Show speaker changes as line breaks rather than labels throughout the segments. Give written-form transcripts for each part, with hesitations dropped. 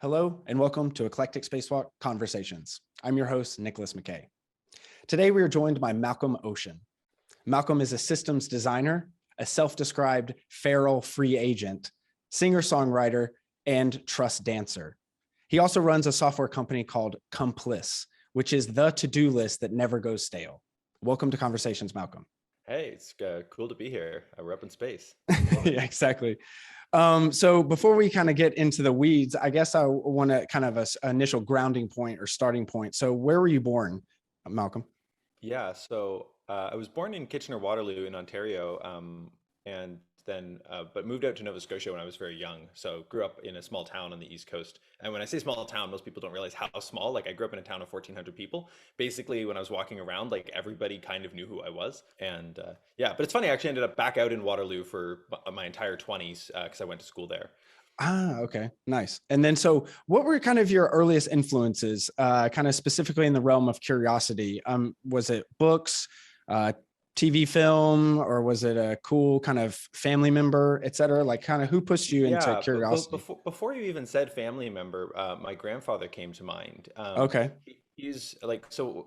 Hello and welcome to Eclectic Spacewalk Conversations. I'm your host, Nicholas McKay. Today we are joined by Malcolm Ocean. Malcolm is a systems designer, a self-described feral free agent, singer-songwriter, and trust dancer. He also runs a software company called Complice, which is the to-do list that never goes stale. Welcome to Conversations, Malcolm.
Hey, it's cool to be here. We're up in space.
Yeah, exactly. So before we kind of get into the weeds, I guess I want to kind of an initial grounding point or starting point. So where were you born, Malcolm?
Yeah, so I was born in Kitchener-Waterloo in Ontario, and then but moved out to Nova Scotia when I was very young. So grew up in a small town on the East Coast. And when I say small town, most people don't realize how small. Like I grew up in a town of 1,400 people. Basically, when I was walking around, like everybody kind of knew who I was. And yeah, but it's funny. I actually ended up back out in Waterloo for my entire 20s because I went to school there.
Ah, okay, nice. And then, so what were kind of your earliest influences, kind of specifically in the realm of curiosity? Was it books, TV film, or was it a cool kind of family member, et cetera? Like kind of who pushed you into
Yeah, but
curiosity?
before you even said family member, my grandfather came to mind.
Okay,
He's like so.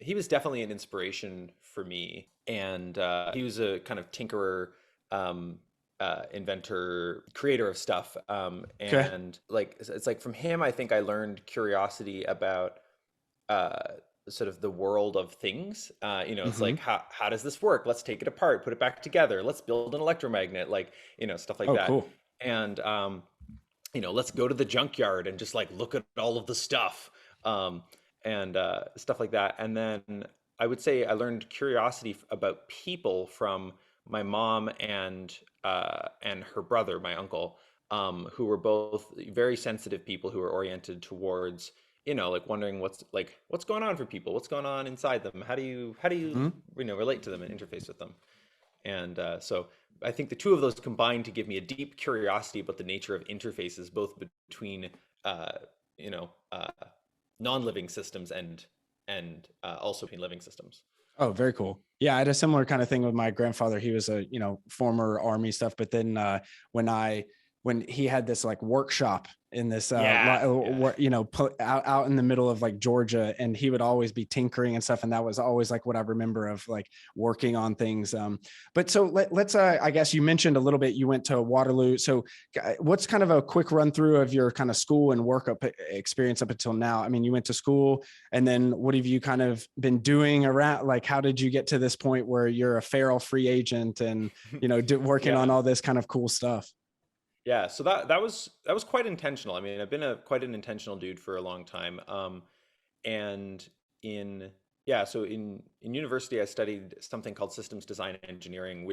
He was definitely an inspiration for me, and he was a kind of tinkerer, inventor, creator of stuff.
okay.
And like it's like from him, I think I learned curiosity about uh, sort of the world of things. It's
Mm-hmm.
like how does this work? Let's take it apart, put it back together. Let's build an electromagnet, like stuff like
Oh,
that.
cool.
And let's go to the junkyard and just like look at all of the stuff, and stuff like that. And then I would say I learned curiosity about people from my mom and her brother, my uncle, who were both very sensitive people who were oriented towards like wondering what's going on for people, what's going on inside them, how do you
Mm-hmm.
relate to them and interface with them. And so I think the two of those combined to give me a deep curiosity about the nature of interfaces, both between uh, you know uh, non-living systems and also between living systems.
Oh, very cool. Yeah, I had a similar kind of thing with my grandfather. He was a, former army stuff, but then when I when he had this like workshop in this
Yeah, yeah,
out in the middle of like Georgia, and he would always be tinkering and stuff, and that was always like what I remember of like working on things. But so let's I guess you mentioned a little bit you went to Waterloo. So what's kind of a quick run through of your kind of school and work experience up until now? I mean, you went to school, and then what have you kind of been doing around? Like, how did you get to this point where you're a feral free agent and, working on
yeah.
all this kind of cool stuff?
Yeah, so that was quite intentional. I mean, I've been a quite an intentional dude for a long time. And in yeah, so in university, I studied something called systems design engineering,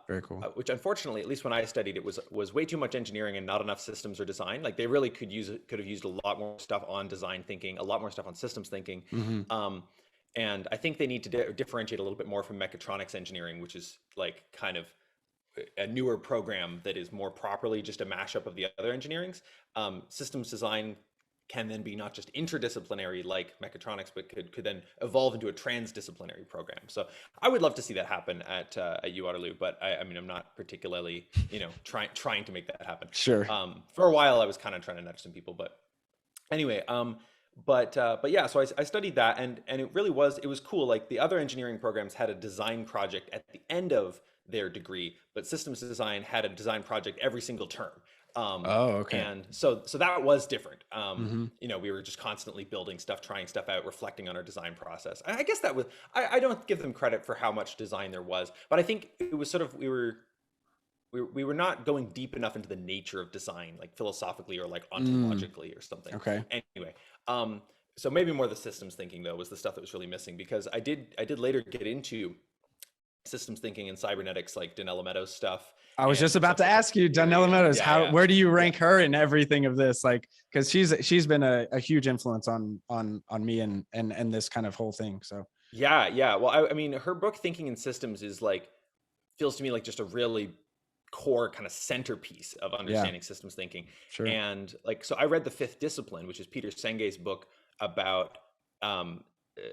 Very cool.
which unfortunately, at least when I studied it, was way too much engineering and not enough systems or design. Like they really could have used a lot more stuff on design thinking, a lot more stuff on systems thinking.
Mm-hmm.
Um, and I think they need to differentiate a little bit more from mechatronics engineering, which is like kind of a newer program that is more properly just a mashup of the other engineerings. Systems design can then be not just interdisciplinary like mechatronics, but could then evolve into a transdisciplinary program. So I would love to see that happen at U Waterloo, but I mean I'm not particularly trying to make that happen.
Sure.
For a while I was kind of trying to nudge some people, but anyway, but yeah, so I studied that, and it was cool. Like the other engineering programs had a design project at the end of their degree, but systems design had a design project every single term.
Oh, okay.
And so that was different.
Mm-hmm.
We were just constantly building stuff, trying stuff out, reflecting on our design process. I guess that was I don't give them credit for how much design there was, but I think it was sort of we were not going deep enough into the nature of design, like philosophically or like
Mm,
ontologically or something.
okay.
Anyway, so maybe more the systems thinking though was the stuff that was really missing, because I did later get into systems thinking and cybernetics, like Donella Meadows stuff
I was just
and
about
stuff
to
like that.
ask you,
Yeah,
Donella
yeah,
Meadows,
yeah, yeah,
where do you
yeah.
rank her in everything of this? Like, because she's been a huge influence on me and this kind of whole thing. So
Yeah, yeah. Well, I mean, her book Thinking in Systems is like feels to me like just a really core kind of centerpiece of
yeah,
understanding systems thinking.
sure.
And like, so I read The Fifth Discipline, which is Peter Senge's book about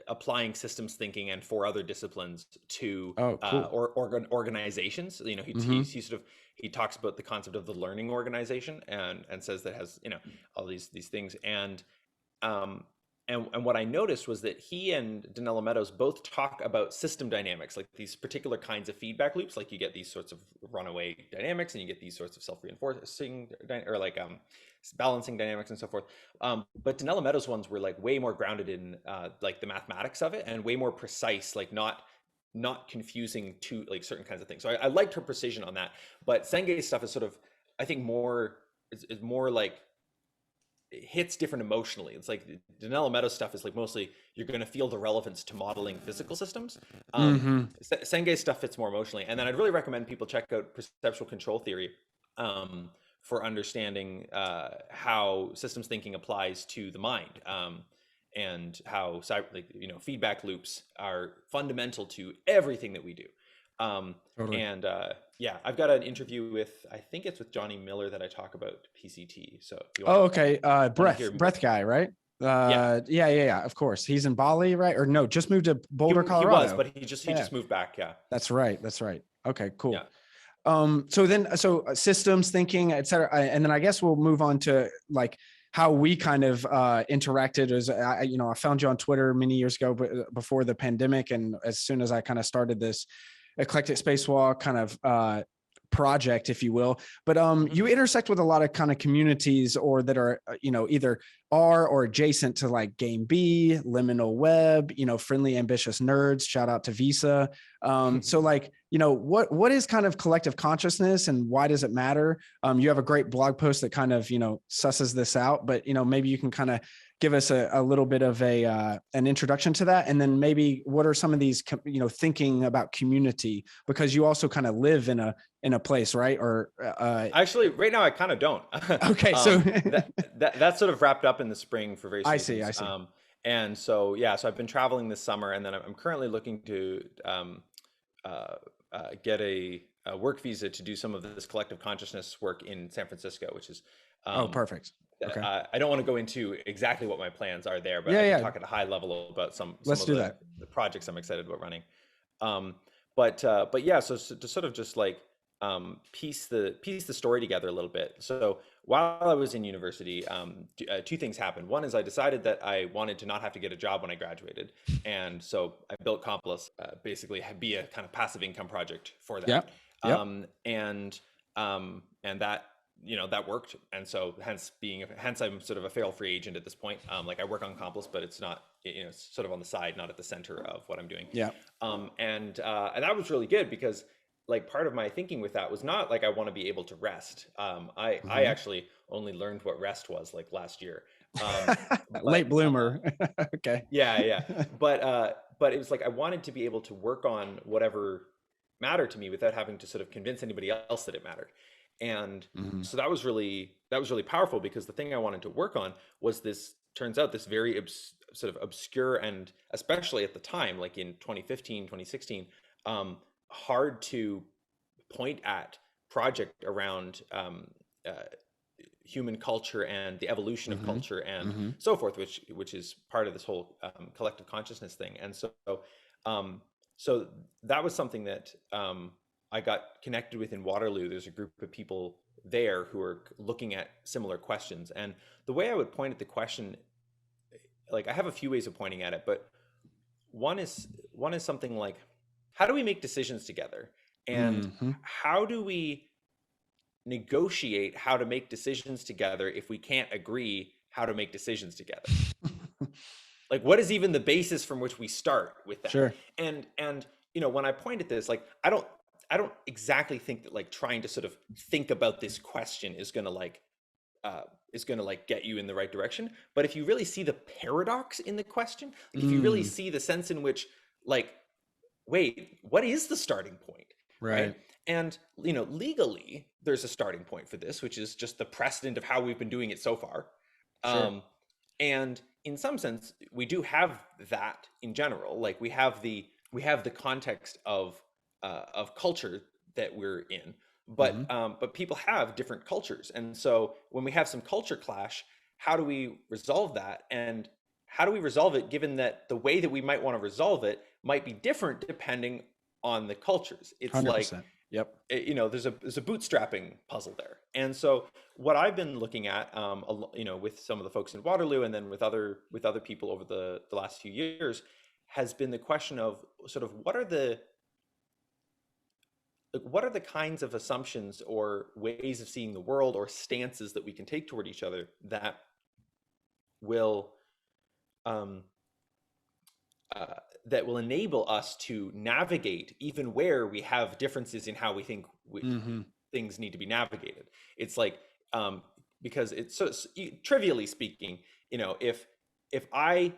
applying systems thinking and four other disciplines to
Oh, cool.
organizations. You know,
Mm-hmm.
he sort of he talks about the concept of the learning organization, and says that has, you know, all these things. Um, and what I noticed was that he and Donella Meadows both talk about system dynamics, like these particular kinds of feedback loops. Like you get these sorts of runaway dynamics, and you get these sorts of self-reinforcing or like balancing dynamics and so forth. But Donella Meadows ones were like way more grounded in like the mathematics of it, and way more precise, like not confusing to like certain kinds of things. So I liked her precision on that. But Senge's stuff is sort of, I think, more is more like it hits different emotionally. It's like Donella Meadows stuff is like mostly you're going to feel the relevance to modeling physical systems.
Mm-hmm.
Senge's stuff fits more emotionally. And then I'd really recommend people check out perceptual control theory for understanding how systems thinking applies to the mind, and how like, you know, feedback loops are fundamental to everything that we do.
Totally.
And yeah, I've got an interview with, I think it's with Johnny Miller, that I talk about PCT. So if you
Oh,
want
okay.
to hear more,
Breath guy, right?
yeah,
Yeah. Of course. He's in Bali, right? Or no, just moved to Boulder,
he was,
Colorado.
but he
Yeah,
just moved back. Yeah,
that's right. That's right. Okay,
yeah.
cool. So systems thinking, et cetera. And then I guess we'll move on to like how we kind of interacted as you know, I found you on Twitter many years ago, but before the pandemic. And as soon as I kind of started this Eclectic Spacewalk kind of project, if you will. But
Hmm.
you intersect with a lot of kind of communities or that are, you know, either are or adjacent to like Game B, Liminal Web, you know, Friendly Ambitious Nerds, shout out to Visa. So like, you know, what is kind of collective consciousness and why does it matter? You have a great blog post that kind of, you know, susses this out, but, you know, maybe you can kind of give us a little bit of an introduction to that. And then maybe what are some of these, you know, thinking about community, because you also kind of live in a place, right? Or
Actually, right now I kind of don't.
okay, so
That's sort of wrapped up in the spring for various
I see,
reasons.
I see.
And so yeah, so I've been traveling this summer, and then I'm currently looking to get a work visa to do some of this collective consciousness work in San Francisco, which is
Oh,
um,
perfect. Okay.
I don't want to go into exactly what my plans are there, but
Yeah,
I can
yeah.
talk at a high level about some
Let's
of
do that.
the projects I'm excited about running. Um, but yeah, so to sort of just like piece the story together a little bit. So while I was in university, two things happened. One is I decided that I wanted to not have to get a job when I graduated, and so I built Complice, basically be a kind of passive income project for that.
Yep. Yep.
And that, you know, that worked, and so hence I'm sort of a fail free agent at this point. Like I work on Complice, but it's not, you know, it's sort of on the side, not at the center of what I'm doing.
Yeah.
And that was really good because like part of my thinking with that was not like I want to be able to rest. I
Mhm.
actually only learned what rest was like last year.
Late
But
bloomer. Okay.
yeah. But it was like I wanted to be able to work on whatever mattered to me without having to sort of convince anybody else that it mattered. And
Mhm.
so that was really powerful, because the thing I wanted to work on was this, turns out, this very sort of obscure, and especially at the time, like in 2015, 2016, hard to point at project around uh, human culture and the evolution of
Mhm.
culture and
Mhm.
so forth, which is part of this whole collective consciousness thing. And um, so that was something that I got connected with in Waterloo. There's a group of people there who are looking at similar questions, and the way I would point at the question, like I have a few ways of pointing at it, but one is something like, how do we make decisions together, and
Mhm.
how do we negotiate how to make decisions together if we can't agree how to make decisions together? Like, what is even the basis from which we start with that?
Sure.
And you know, when I point at this, like I don't exactly think that like trying to sort of think about this question uh is gonna like get you in the right direction. But if you really see the paradox in the question, like if you really
Mm.
see the sense in which, like, wait, what is the starting point, right?
Right.
And you know, legally there's a starting point for this, which is just the precedent of how we've been doing it so far.
Sure.
um and in some sense we do have that in general. Like we have the context of culture that we're in,
Mhm.
but people have different cultures, and so when we have some culture clash, how do we resolve that? And how do we resolve it, given that the way that we might want to resolve it might be different depending on the cultures. It's like,
100%. Yep.
you know, there's a bootstrapping puzzle there. And so what I've been looking at, you know, with some of the folks in Waterloo, and then with other people over the last few years, has been the question of sort of what are the kinds of assumptions or ways of seeing the world or stances that we can take toward each other that will um, that will enable us to navigate even where we have differences in how we think things need to be navigated. It's like, because it's so, trivially speaking, you know, if I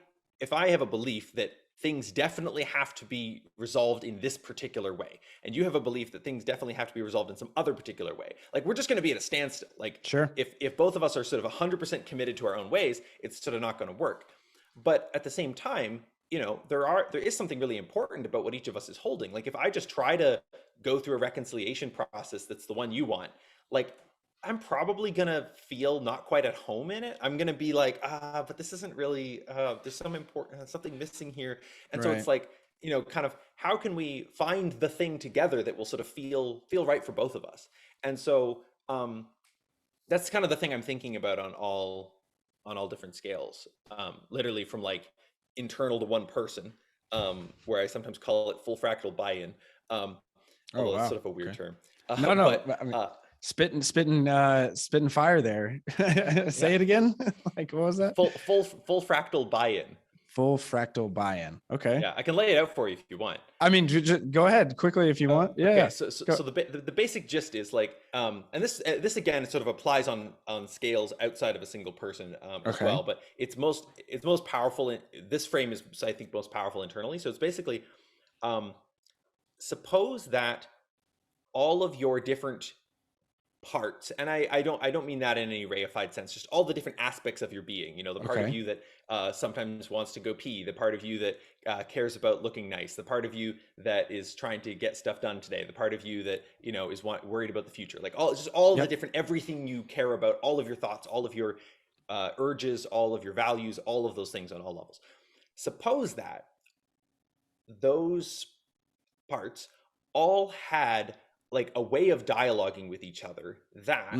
have a belief that things definitely have to be resolved in this particular way, and you have a belief that things definitely have to be resolved in some other particular way, like we're just going to be at a standstill. Like,
Sure.
If both of us are sort of 100% committed to our own ways, it's sort of not going to work. But at the same time, you know, there is something really important about what each of us is holding. Like, if I just try to go through a reconciliation process that's the one you want, like, I'm probably gonna feel not quite at home in it. I'm gonna be like, but this isn't really, there's something missing here. And so it's like, you know, kind of, how can we find the thing together that will sort of feel right for both of us? And so that's kind of the thing I'm thinking about on all different scales, literally from like internal to one person, where I sometimes call it full fractal buy-in, although it's sort of a weird term.
No,
but,
I mean, spitting fire there. Say it again. Like, what was that?
Full fractal buy-in.
Full fractal buy-in. Okay.
Yeah, I can lay it out for you if you want.
I mean, go ahead quickly if you want. Yeah.
Okay, so the basic gist is like, and this again sort of applies on scales outside of a single person as well, but it's most powerful. This frame is, I think, most powerful internally. So it's basically, suppose that all of your different parts, and I don't mean that in any reified sense, just all the different aspects of your being, you know, the part of you that sometimes wants to go pee, the part of you that cares about looking nice, the part of you that is trying to get stuff done today, the part of you that, you know, is worried about the future, like all the different, everything you care about, all of your thoughts, all of your urges, all of your values, all of those things on all levels. Suppose that those parts all had like a way of dialoguing with each other that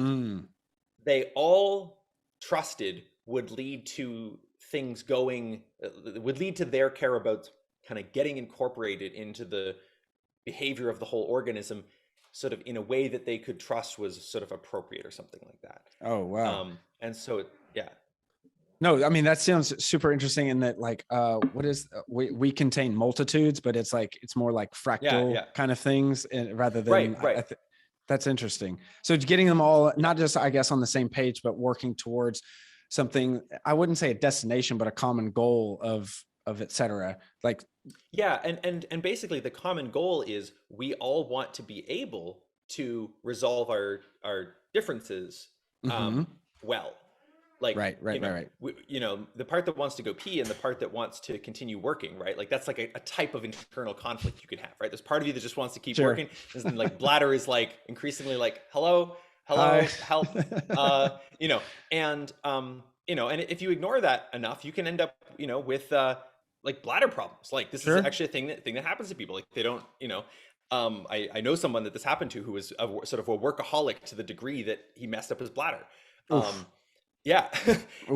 they all trusted would lead to things would lead to their care about kind of getting incorporated into the behavior of the whole organism, sort of in a way that they could trust was sort of appropriate or something like that.
Oh, wow.
And so, yeah.
No, I mean, that sounds super interesting in that, like, what is, we contain multitudes, but it's like, it's more like fractal kind of things, and rather than,
right.
That's interesting. So getting them all, not just, I guess, on the same page, but working towards something, I wouldn't say a destination, but a common goal of et cetera. Like,
yeah. And basically the common goal is we all want to be able to resolve our differences well. Like, right. You know, the part that wants to go pee and the part that wants to continue working, right? Like, that's like a type of internal conflict you could have, right? There's part of you that just wants to keep working. And like bladder is like increasingly like, hello, help, you know, and, you know, and if you ignore that enough, you can end up, you know, with, like bladder problems. Like, this is actually a thing that happens to people. Like, they don't, you know, I know someone that this happened to, who was sort of a workaholic to the degree that he messed up his bladder. Yeah.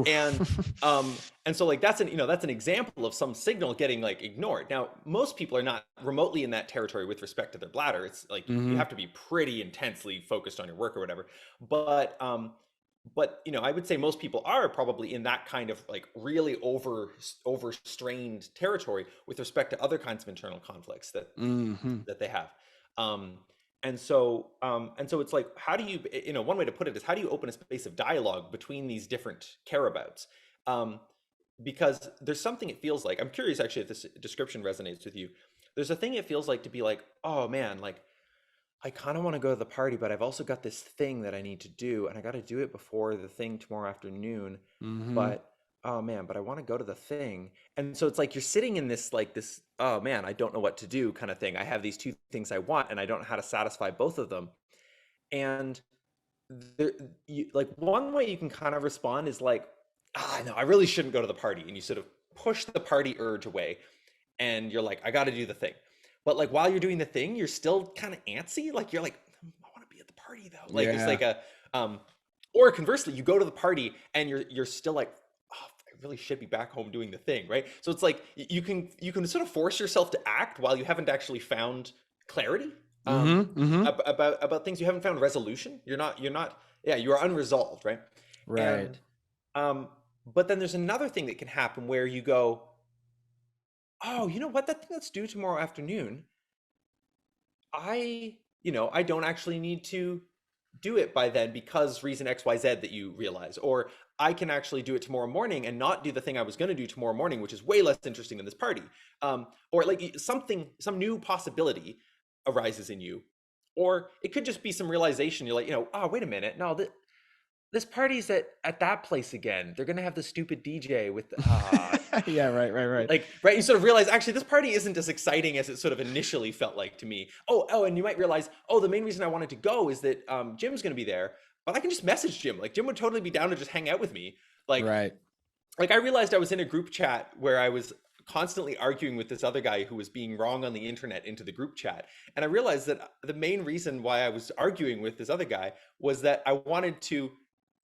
And so like, that's an example of some signal getting like ignored. Now, most people are not remotely in that territory with respect to their bladder. It's like, you have to be pretty intensely focused on your work or whatever. But you know, I would say most people are probably in that kind of like really overstrained territory with respect to other kinds of internal conflicts that they have. And so it's like, how do you, you know, one way to put it is, how do you open a space of dialogue between these different careabouts? Because there's something it feels like, I'm curious actually if this description resonates with you. There's a thing it feels like to be like, oh man, like, I kind of want to go to the party, but I've also got this thing that I need to do, and I got to do it before the thing tomorrow afternoon. But oh man, but I want to go to the thing. And so it's like, you're sitting in this, like this, oh man, I don't know what to do kind of thing. I have these two things I want, and I don't know how to satisfy both of them. And like, one way you can kind of respond is like, no, I really shouldn't go to the party. And you sort of push the party urge away, and you're like, I got to do the thing. But like while you're doing the thing, you're still kind of antsy. Like you're like, I want to be at the party though. Like it's
Yeah.
like or conversely, you go to the party and you're still like, oh, I really should be back home doing the thing, right? So it's like you can sort of force yourself to act while you haven't actually found clarity about things. You haven't found resolution. You're not yeah, you are unresolved, right?
Right.
And but then there's another thing that can happen where you go, oh, you know what? That thing that's due tomorrow afternoon, I don't actually need to do it by then because reason XYZ that you realize. Or I can actually do it tomorrow morning and not do the thing I was going to do tomorrow morning, which is way less interesting than this party. Or like some new possibility arises in you. Or it could just be some realization. You're like, oh, wait a minute. No, this party's at that place again. They're gonna have the stupid DJ with
Yeah, right.
like, right, you sort of realize actually this party isn't as exciting as it sort of initially felt like to me. And you might realize, the main reason I wanted to go is that Jim's gonna be there, but I can just message Jim. Like Jim would totally be down to just hang out with me.
Right.
Like I realized I was in a group chat where I was constantly arguing with this other guy who was being wrong on the internet into the group chat. And I realized that the main reason why I was arguing with this other guy was that I wanted to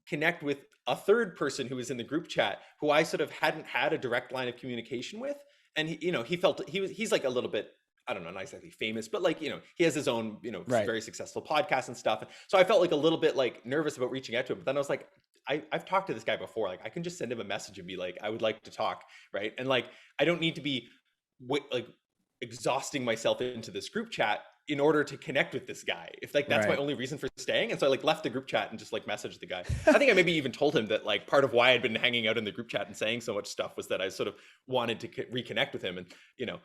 connect with a third person who was in the group chat who I sort of hadn't had a direct line of communication with. And he felt he's like a little bit, I don't know, not exactly famous, but like, he has his own,
Right.
very successful podcast and stuff. And so I felt like a little bit like nervous about reaching out to him. But then I was like, I've talked to this guy before. Like I can just send him a message and be like, I would like to talk. Right. And like, I don't need to be like exhausting myself into this group chat in order to connect with this guy, if like that's my
Right.
only reason for staying. And so I like left the group chat and just like messaged the guy. I think I maybe even told him that like part of why I'd been hanging out in the group chat and saying so much stuff was that I sort of wanted to reconnect with him. And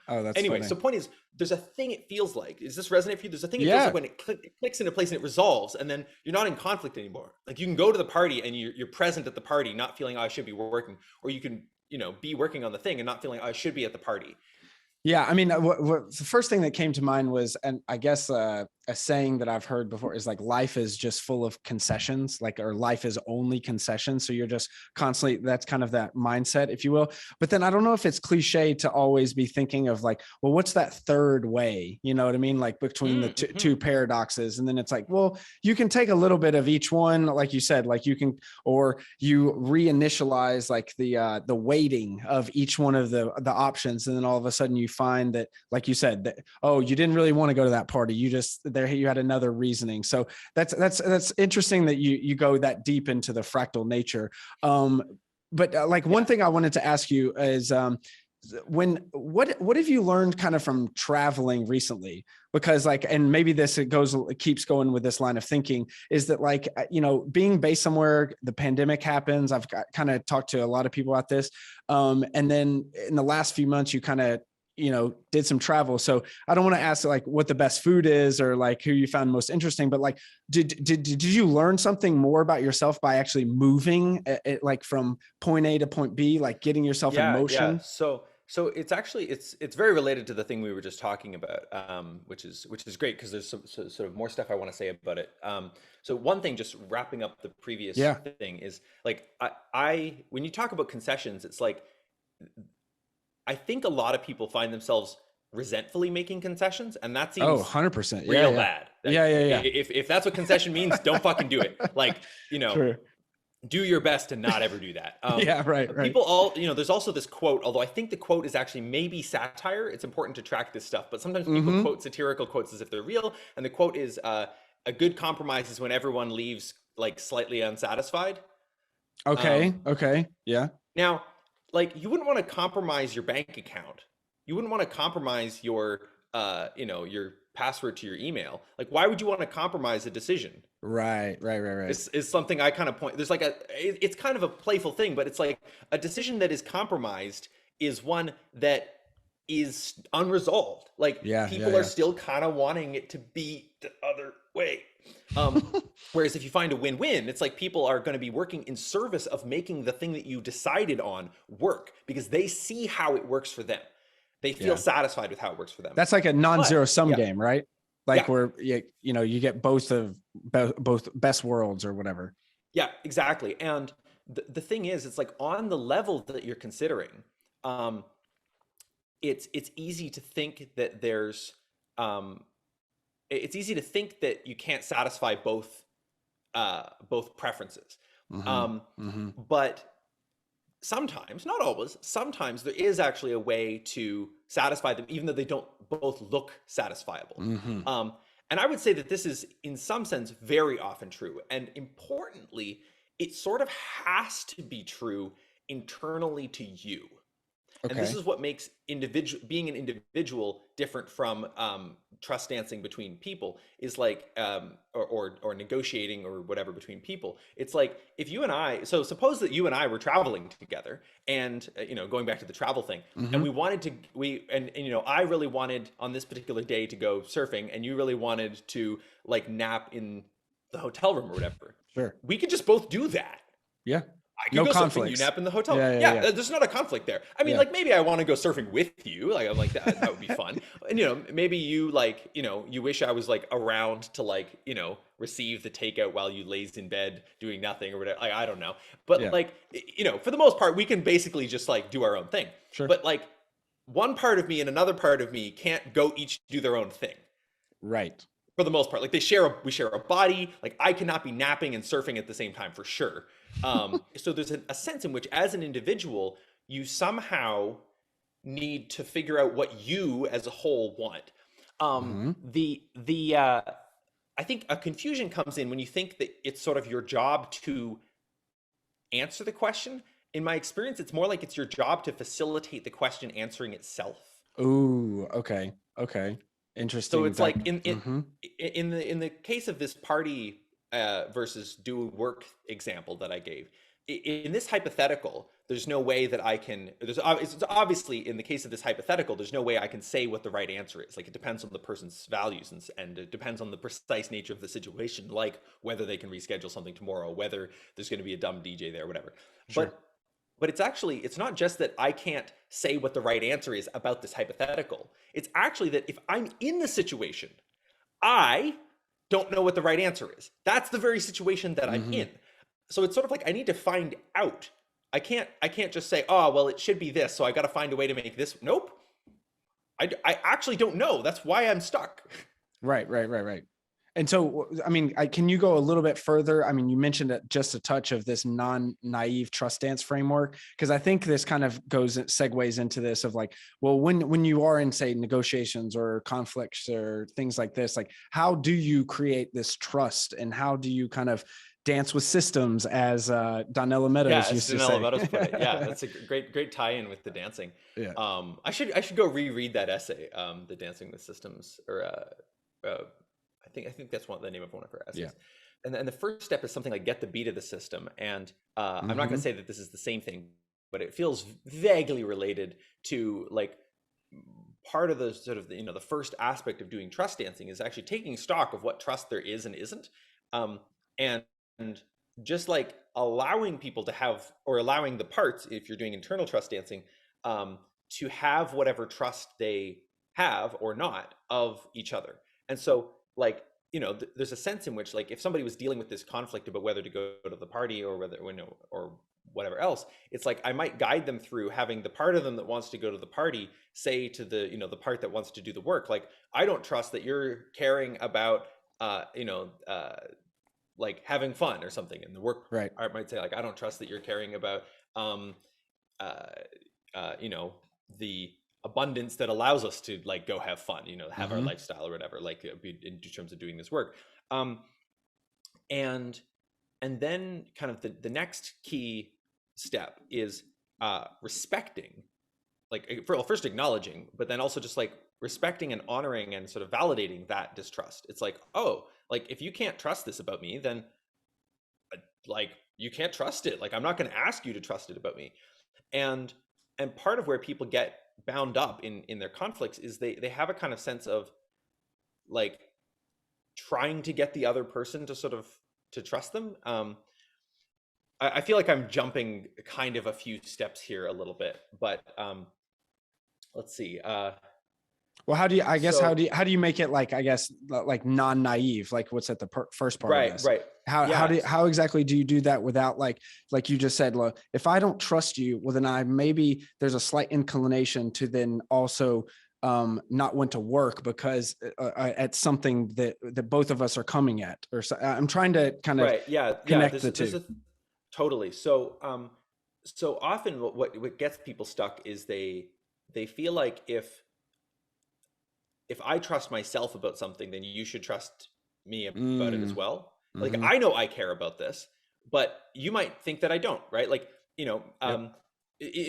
Oh, that's
anyway,
funny.
so point is, there's a thing it feels like, does this resonate for you? There's a thing it feels
Yeah.
like when it clicks into place and it resolves, and then you're not in conflict anymore. Like you can go to the party and you're present at the party, not feeling, oh, I should be working, or you can be working on the thing and not feeling, oh, I should be at the party.
Yeah, I mean, the first thing that came to mind was, and I guess a saying that I've heard before is like, life is just full of concessions, like, or life is only concessions. So you're just constantly, that's kind of that mindset, if you will. But then I don't know if it's cliche to always be thinking of like, well, what's that third way? You know what I mean? Like between the two paradoxes. And then it's like, well, you can take a little bit of each one, like you said, like you can, or you reinitialize like the weighting of each one of the options. And then all of a sudden you find that, like you said, that, oh, you didn't really want to go to that party. You just, there, you had another reasoning. So that's interesting that you go that deep into the fractal nature. But like one thing I wanted to ask you is, what have you learned kind of from traveling recently? Because like, and maybe it keeps going with this line of thinking, is that like, being based somewhere, the pandemic happens. I've kind of talked to a lot of people about this. And then in the last few months, you kind of, did some travel. So I don't want to ask like what the best food is or like who you found most interesting, but like, did you learn something more about yourself by actually moving like from point A to point B, like getting yourself in motion?
Yeah. So it's actually it's very related to the thing we were just talking about, which is great because there's some sort of more stuff I want to say about it. So one thing, just wrapping up the previous thing, is like I when you talk about concessions, it's like I think a lot of people find themselves resentfully making concessions, and that seems
100%.
real bad. Like,
Yeah.
If that's what concession means, don't fucking do it. Like,
True.
do your best to not ever do that.
Yeah, right.
People all, there's also this quote, although I think the quote is actually maybe satire. It's important to track this stuff, but sometimes people quote satirical quotes as if they're real. And the quote is, a good compromise is when everyone leaves like slightly unsatisfied.
Okay. Yeah.
Now, like, you wouldn't want to compromise your bank account. You wouldn't want to compromise your, your password to your email. Like, why would you want to compromise a decision?
Right.
Is something I kind of point. There's like it's kind of a playful thing, but it's like a decision that is compromised is one that is unresolved. Like people are still kind of wanting it to be the other way. Whereas if you find a win-win, it's like people are going to be working in service of making the thing that you decided on work because they see how it works for them. They feel satisfied with how it works for them.
That's like a non-zero sum game, right? Like where you get both best worlds or whatever.
Yeah, exactly. And the thing is, it's like on the level that you're considering, um, it's easy to think that there's it's easy to think that you can't satisfy both preferences.
Mm-hmm.
Um,
Mm-hmm.
but sometimes, not always, sometimes there is actually a way to satisfy them, even though they don't both look satisfiable.
Mm-hmm.
Um, and I would say that this is, in some sense, very often true. And importantly, it sort of has to be true internally to you. And this
Okay.
is what makes being an individual different from trust dancing between people, is like or negotiating or whatever between people. It's like, if you and I, so suppose that you and I were traveling together, and going back to the travel thing, and
Mm-hmm.
we wanted to, I really wanted on this particular day to go surfing, and you really wanted to like nap in the hotel room or whatever.
Sure.
We could just both do that.
Yeah.
I could
No
go surfing, you
conflicts.
nap in the hotel.
Yeah. Yeah.
Yeah,
Yeah.
there's not a conflict there. I mean,
Yeah.
like, maybe I want to go surfing with you. Like, I'm like, that would be fun. And, maybe you like, you wish I was like around to like, receive the takeout while you lays in bed doing nothing or whatever. Like, I don't know. But
Yeah.
like, for the most part, we can basically just like do our own thing.
Sure.
But like, one part of me and another part of me can't go each do their own thing.
Right.
For the most part, like we share a body. Like, I cannot be napping and surfing at the same time for sure. So there's a sense in which, as an individual, you somehow need to figure out what you as a whole want.
Mm-hmm.
The I think a confusion comes in when you think that it's sort of your job to answer the question. In my experience, it's more like it's your job to facilitate the question answering itself.
Ooh. Okay. Okay.
So
Interesting.
it's like,
Mm-hmm.
in the case of this party versus do work example that I gave, in this hypothetical, there's no way that I can. It's obviously, in the case of this hypothetical, there's no way I can say what the right answer is. Like, it depends on the person's values, and it depends on the precise nature of the situation, like whether they can reschedule something tomorrow, whether there's going to be a dumb DJ there, whatever.
Sure.
But it's not just that I can't say what the right answer is about this hypothetical. It's actually that if I'm in the situation, I don't know what the right answer is. That's the very situation that I'm
Mm-hmm.
in. So it's sort of like, I need to find out. I can't just say, oh, well, it should be this, so I got to find a way to make this. Nope. I actually don't know. That's why I'm stuck.
Right. Right. Right. Right. And so, I mean, can you go a little bit further? I mean, you mentioned just a touch of this non-naive trust dance framework, because I think this kind of segues into this of like, well, when you are in, say, negotiations or conflicts or things like this, like, how do you create this trust, and how do you kind of dance with systems, as Donella
Yeah,
Meadows
as
used to
Donella
say?
Meadows put it. Yeah, that's a great tie-in with the dancing.
Yeah.
I should go reread that essay, the Dancing with Systems, or I think that's the name of one of her essays.
Yeah.
And the first step is something like get the beat of the system. And I'm not going
Mm-hmm.
to say that this is the same thing, but it feels vaguely related to like part of the sort of the first aspect of doing trust dancing is actually taking stock of what trust there is and isn't, and just like allowing people to have, or allowing the parts, if you're doing internal trust dancing, to have whatever trust they have or not of each other. And so, like, there's a sense in which, like, if somebody was dealing with this conflict about whether to go to the party or whether, or whatever else, it's like I might guide them through having the part of them that wants to go to the party say to the the part that wants to do the work, like, I don't trust that you're caring about like having fun or something. And the work
Right.
art might say, like, I don't trust that you're caring about uh the abundance that allows us to like go have fun, have our
Mm-hmm.
lifestyle or whatever, like in terms of doing this work. um and then kind of the next key step is respecting, like, first acknowledging, but then also just like respecting and honoring and sort of validating that distrust. It's like, oh, like, if you can't trust this about me, then like, you can't trust it. Like, I'm not going to ask you to trust it about me. And part of where people get bound up in their conflicts is they have a kind of sense of like trying to get the other person to sort of to trust them. I feel like I'm jumping kind of a few steps here a little bit, but let's see.
Well, how do you, I guess,
So
how do you make it like, I guess, like non-naive, like what's at the first part of
right,
this?
right.
How
Yeah.
do, how exactly do you do that without like you just said, look, if I don't trust you, well, then maybe there's a slight inclination to then also not want to work because at something that both of us are coming at, or so, I'm trying to kind of
Right. Yeah. Yeah.
connect the
There's
two.
a totally. So so often what gets people stuck is they feel like if I trust myself about something, then you should trust me about it as
Mm,
well. Like
mm-hmm.
I know I care about this, but you might think that I don't, right? Like,
Yep.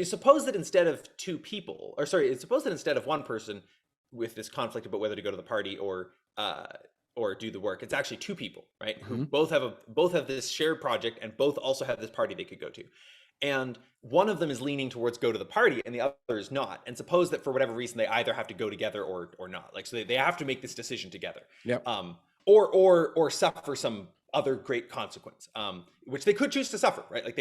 suppose that instead of two people, or sorry, it's suppose that instead of one person with this conflict about whether to go to the party or do the work, it's actually two people, right? Who
Mm-hmm.
both have this shared project and both also have this party they could go to. And one of them is leaning towards go to the party and the other is not. And suppose that for whatever reason they either have to go together or not. Like, so they have to make this decision together.
Yep.
Or suffer some other great consequence, which they could choose to suffer, right? Like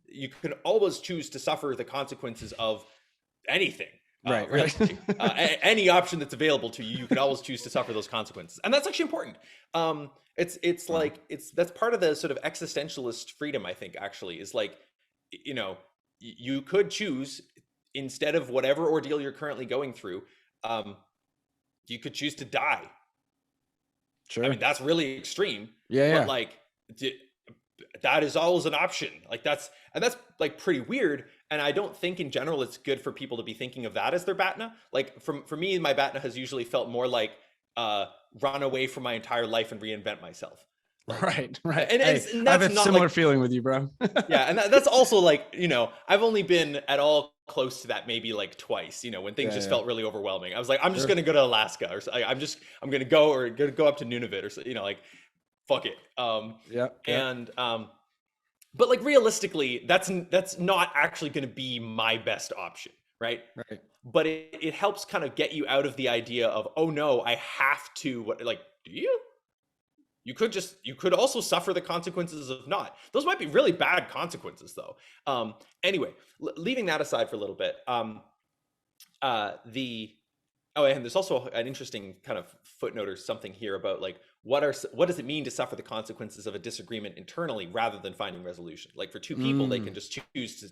you can always choose to suffer the consequences of anything.
Right.
Really,
Right.
any option that's available to you, you can always choose to suffer those consequences, and that's actually important. It's
Wow.
like that's part of the sort of existentialist freedom, I think. Actually, is like, you could choose, instead of whatever ordeal you're currently going through, you could choose to die. I mean,
Sure.
that's really extreme,
Yeah.
but
Yeah.
like, that is always an option. Like that's like pretty weird. And I don't think in general it's good for people to be thinking of that as their BATNA. Like for me, my BATNA has usually felt more like run away from my entire life and reinvent myself. Like,
Right. Right. Hey,
and
I have
that's
a
not
similar
like,
feeling with you, bro.
yeah, and that's also like, I've only been at all close to that maybe like twice, when things
Yeah.
just
Yeah.
felt really overwhelming. I was like, I'm just
Sure.
gonna go to Alaska, or I'm gonna go, or gonna go up to Nunavut, or like, fuck it.
Yep. Yep.
And but like realistically, that's not actually going to be my best option, right?
Right.
But it helps kind of get you out of the idea of, oh no, I have to, like, do you? You could also suffer the consequences of not. Those might be really bad consequences, though. Anyway, leaving that aside for a little bit, the oh, and there's also an interesting kind of footnote or something here about like what does it mean to suffer the consequences of a disagreement internally rather than finding resolution. Like for two people, they can
Mm,
just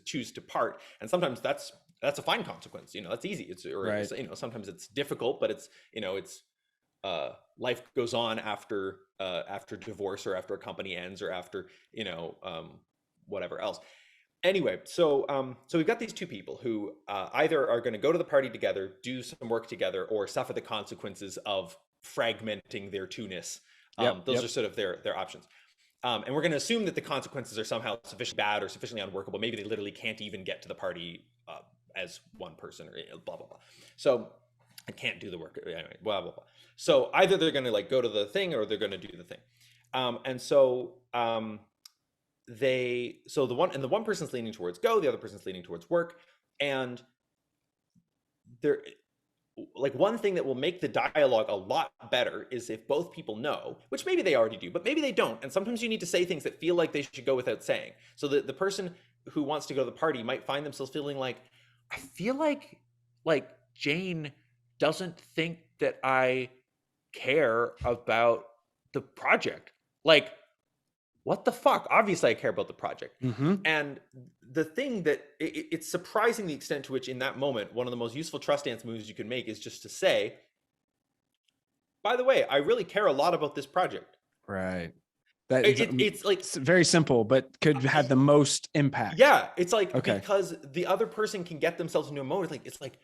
choose to part, and sometimes that's a fine consequence. That's easy.
right.
Sometimes it's difficult, but it's life goes on after divorce, or after a company ends, or after whatever else. Anyway, so we've got these two people who either are going to go to the party together, do some work together, or suffer the consequences of fragmenting their two-ness.
Yep.
Those
Yep.
are sort of their options. And we're going to assume that the consequences are somehow sufficiently bad or sufficiently unworkable. Maybe they literally can't even get to the party as one person, or blah blah blah. So I can't do the work anyway. Blah blah blah. So either they're going to like go to the thing, or they're going to do the thing. And so the one person's leaning towards go, the other person's leaning towards work, and there, like, one thing that will make the dialogue a lot better is if both people know, which maybe they already do, but maybe they don't, and sometimes you need to say things that feel like they should go without saying. So the person who wants to go to the party might find themselves feeling like, I feel like Jane doesn't think that I care about the project. Like, what the fuck? Obviously, I care about the project.
Mm-hmm.
And the thing that it's surprising the extent to which, in that moment, one of the most useful trust dance moves you can make is just to say, by the way, I really care a lot about this project.
Right. That
It's like,
it's very simple, but could have the most impact.
yeah, it's like,
Okay.
because the other person can get themselves into a moment, like, it's like,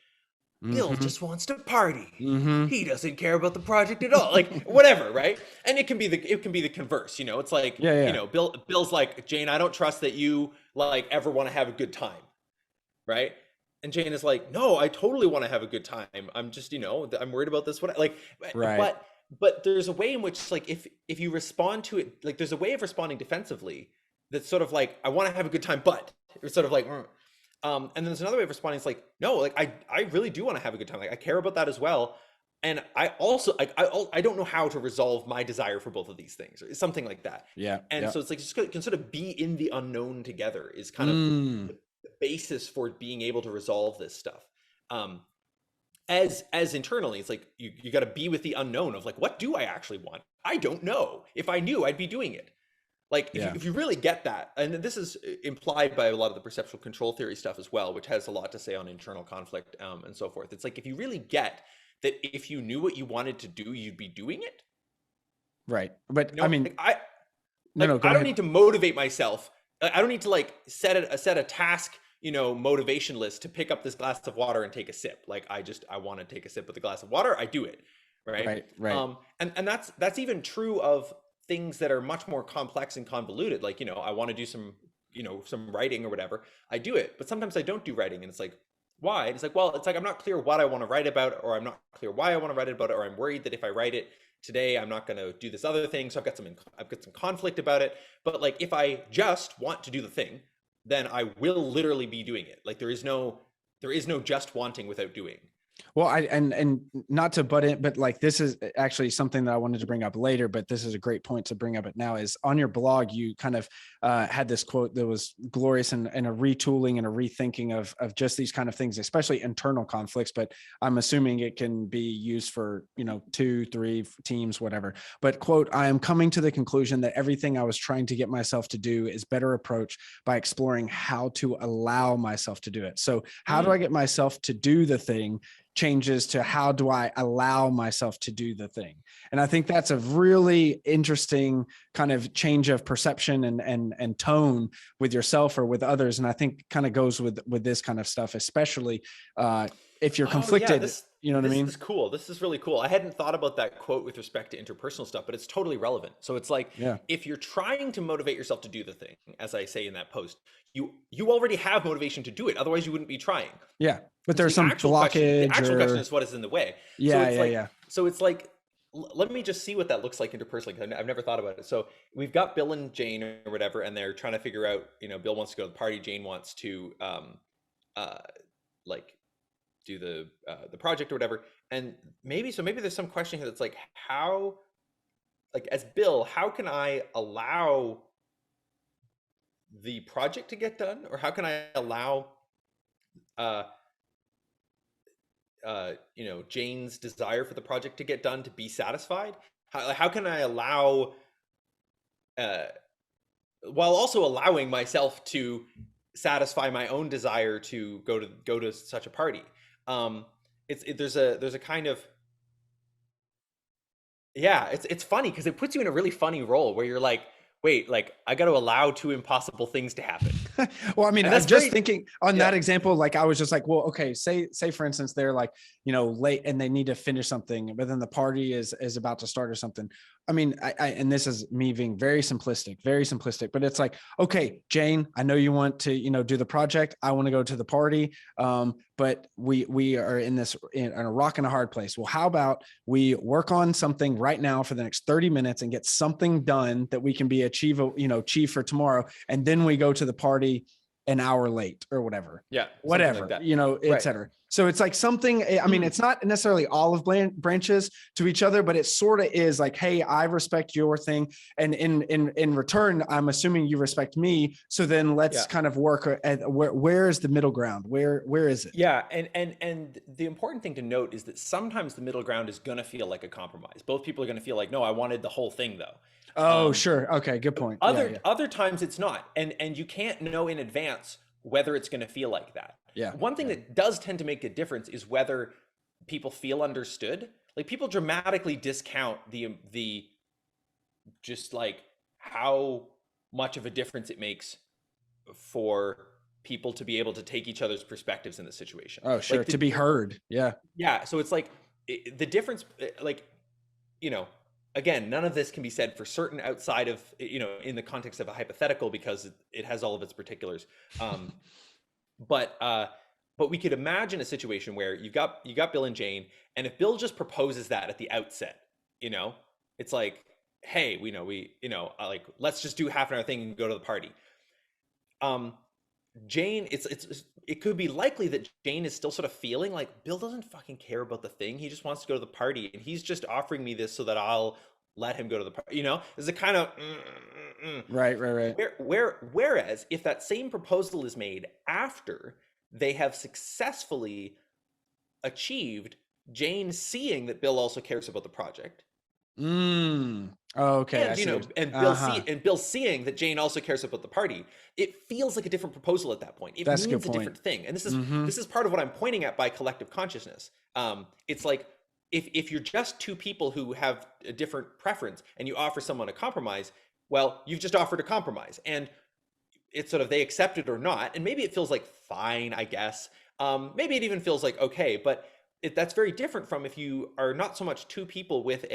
Bill
Mm-hmm.
just wants to party.
Mm-hmm.
He doesn't care about the project at all. Like, whatever, right? And it can be the converse. It's like,
Yeah. Yeah.
Bill's like, Jane, I don't trust that you like ever want to have a good time, right? And Jane is like, no, I totally want to have a good time. I'm just, I'm worried about this. What like,
Right.
but there's a way in which, like, if you respond to it, like, there's a way of responding defensively that's sort of like, I want to have a good time, but it's sort of like, and then there's another way of responding. It's like, no, like, I really do want to have a good time. Like, I care about that as well. And I also, like, I don't know how to resolve my desire for both of these things, or something like that.
Yeah.
And
Yeah.
so it's like, just can sort of be in the unknown together is kind of
Mm.
the basis for being able to resolve this stuff. as internally, it's like you got to be with the unknown of like, what do I actually want? I don't know. If I knew, I'd be doing it. Like
Yeah.
if you really get that, and this is implied by a lot of the perceptual control theory stuff as well, which has a lot to say on internal conflict and so forth. It's like if you really get that, if you knew what you wanted to do, you'd be doing it.
Right. But
You
I
know,
mean, no,
like
go
I don't
ahead.
need to motivate myself. I don't need to like set a task, you know, motivation list to pick up this glass of water and take a sip. Like I want to take a sip with a glass of water. I do it, right?
Right. Right.
And that's even true of things that are much more complex and convoluted. Like, you know, I want to do some, you know, some writing or whatever. I do it, but sometimes I don't do writing, and it's like, why? And it's like, well, it's like I'm not clear what I want to write about, or I'm not clear why I want to write about it, or I'm worried that if I write it today, I'm not going to do this other thing. So I've got some conflict about it. But like, if I just want to do the thing, then I will literally be doing it. Like there is no just wanting without doing.
Well, and not to butt in, but like this is actually something that I wanted to bring up later, but this is a great point to bring up it now. Is on your blog, you kind of had this quote that was glorious, and a retooling and a rethinking of just these kind of things, especially internal conflicts. But I'm assuming it can be used for, you know, 2, 3 teams, whatever. But quote, I am coming to the conclusion that everything I was trying to get myself to do is better approached by exploring how to allow myself to do it. So how do I get myself to do the thing changes to how do I allow myself to do the thing? And I think that's a really interesting kind of change of perception and tone with yourself or with others. And I think kind of goes with this kind of stuff, especially if you're conflicted.
Yeah,
you know what I mean?
This is cool. This is really cool. I hadn't thought about that quote with respect to interpersonal stuff, but it's totally relevant. So it's like,
Yeah.
if you're trying to motivate yourself to do the thing, as I say in that post, you already have motivation to do it. Otherwise, you wouldn't be trying.
Yeah. But
So
there's some blockage.
the actual question is what is in the way.
Yeah. Yeah.
So it's like, let me just see what that looks like interpersonally, because I've never thought about it. So we've got Bill and Jane or whatever, and they're trying to figure out, you know, Bill wants to go to the party, Jane wants to like do the project or whatever. And maybe there's some question here that's like, how, like as Bill, how can I allow the project to get done, or how can I allow you know, Jane's desire for the project to get done to be satisfied? How can I allow while also allowing myself to satisfy my own desire to go to such a party? There's a kind of, yeah, it's funny because it puts you in a really funny role where you're like, wait, like I got to allow 2 impossible things to happen.
Well, I mean, I'm just thinking on that example, like I was just like, well, okay, say for instance, they're like, you know, late and they need to finish something, but then the party is about to start or something. I mean, and this is me being very simplistic, but it's like, okay, Jane, I know you want to, you know, do the project. I want to go to the party. But we are in a rock and a hard place. Well, how about we work on something right now for the next 30 minutes and get something done that we can be achieve for tomorrow. And then we go to the party an hour late or whatever.
Yeah.
Whatever,
like
you know, et cetera. So it's like something, I mean, it's not necessarily olive branches to each other, but it sort of is like, hey, I respect your thing. And in return, I'm assuming you respect me. So then let's kind of work at where is the middle ground? Where is it?
Yeah. And the important thing to note is that sometimes the middle ground is going to feel like a compromise. Both people are going to feel like, no, I wanted the whole thing though.
Oh, sure. Okay. Good point.
Other times it's not. And you can't know in advance whether it's going to feel like that.
Yeah.
One thing that does tend to make a difference is whether people feel understood. Like people dramatically discount the just like how much of a difference it makes for people to be able to take each other's perspectives in the situation.
Oh, sure. Like to be heard. Yeah.
Yeah. So it's like the difference, like, you know, again, none of this can be said for certain outside of, you know, in the context of a hypothetical, because it has all of its particulars. But we could imagine a situation where you got Bill and Jane, and if Bill just proposes that at the outset, you know, it's like, hey, like, let's just do half an hour thing and go to the party. Jane, it could be likely that Jane is still sort of feeling like Bill doesn't fucking care about the thing. He just wants to go to the party, and he's just offering me this so that I'll let him go to the party. You know, there's a kind of
right.
Whereas if that same proposal is made after they have successfully achieved Jane seeing that Bill also cares about the project,
Oh, okay, I
and
see.
Bill and Bill seeing that Jane also cares about the party. It feels like a different proposal at that point. It
That's a good
means a
point.
different thing, and this is part of what I'm pointing at by collective consciousness. It's like if you're just two people who have a different preference and you offer someone a compromise, well, you've just offered a compromise, and it's sort of they accept it or not, and maybe it feels like fine, I guess. Maybe it even feels like okay, but that's very different from if you are not so much two people with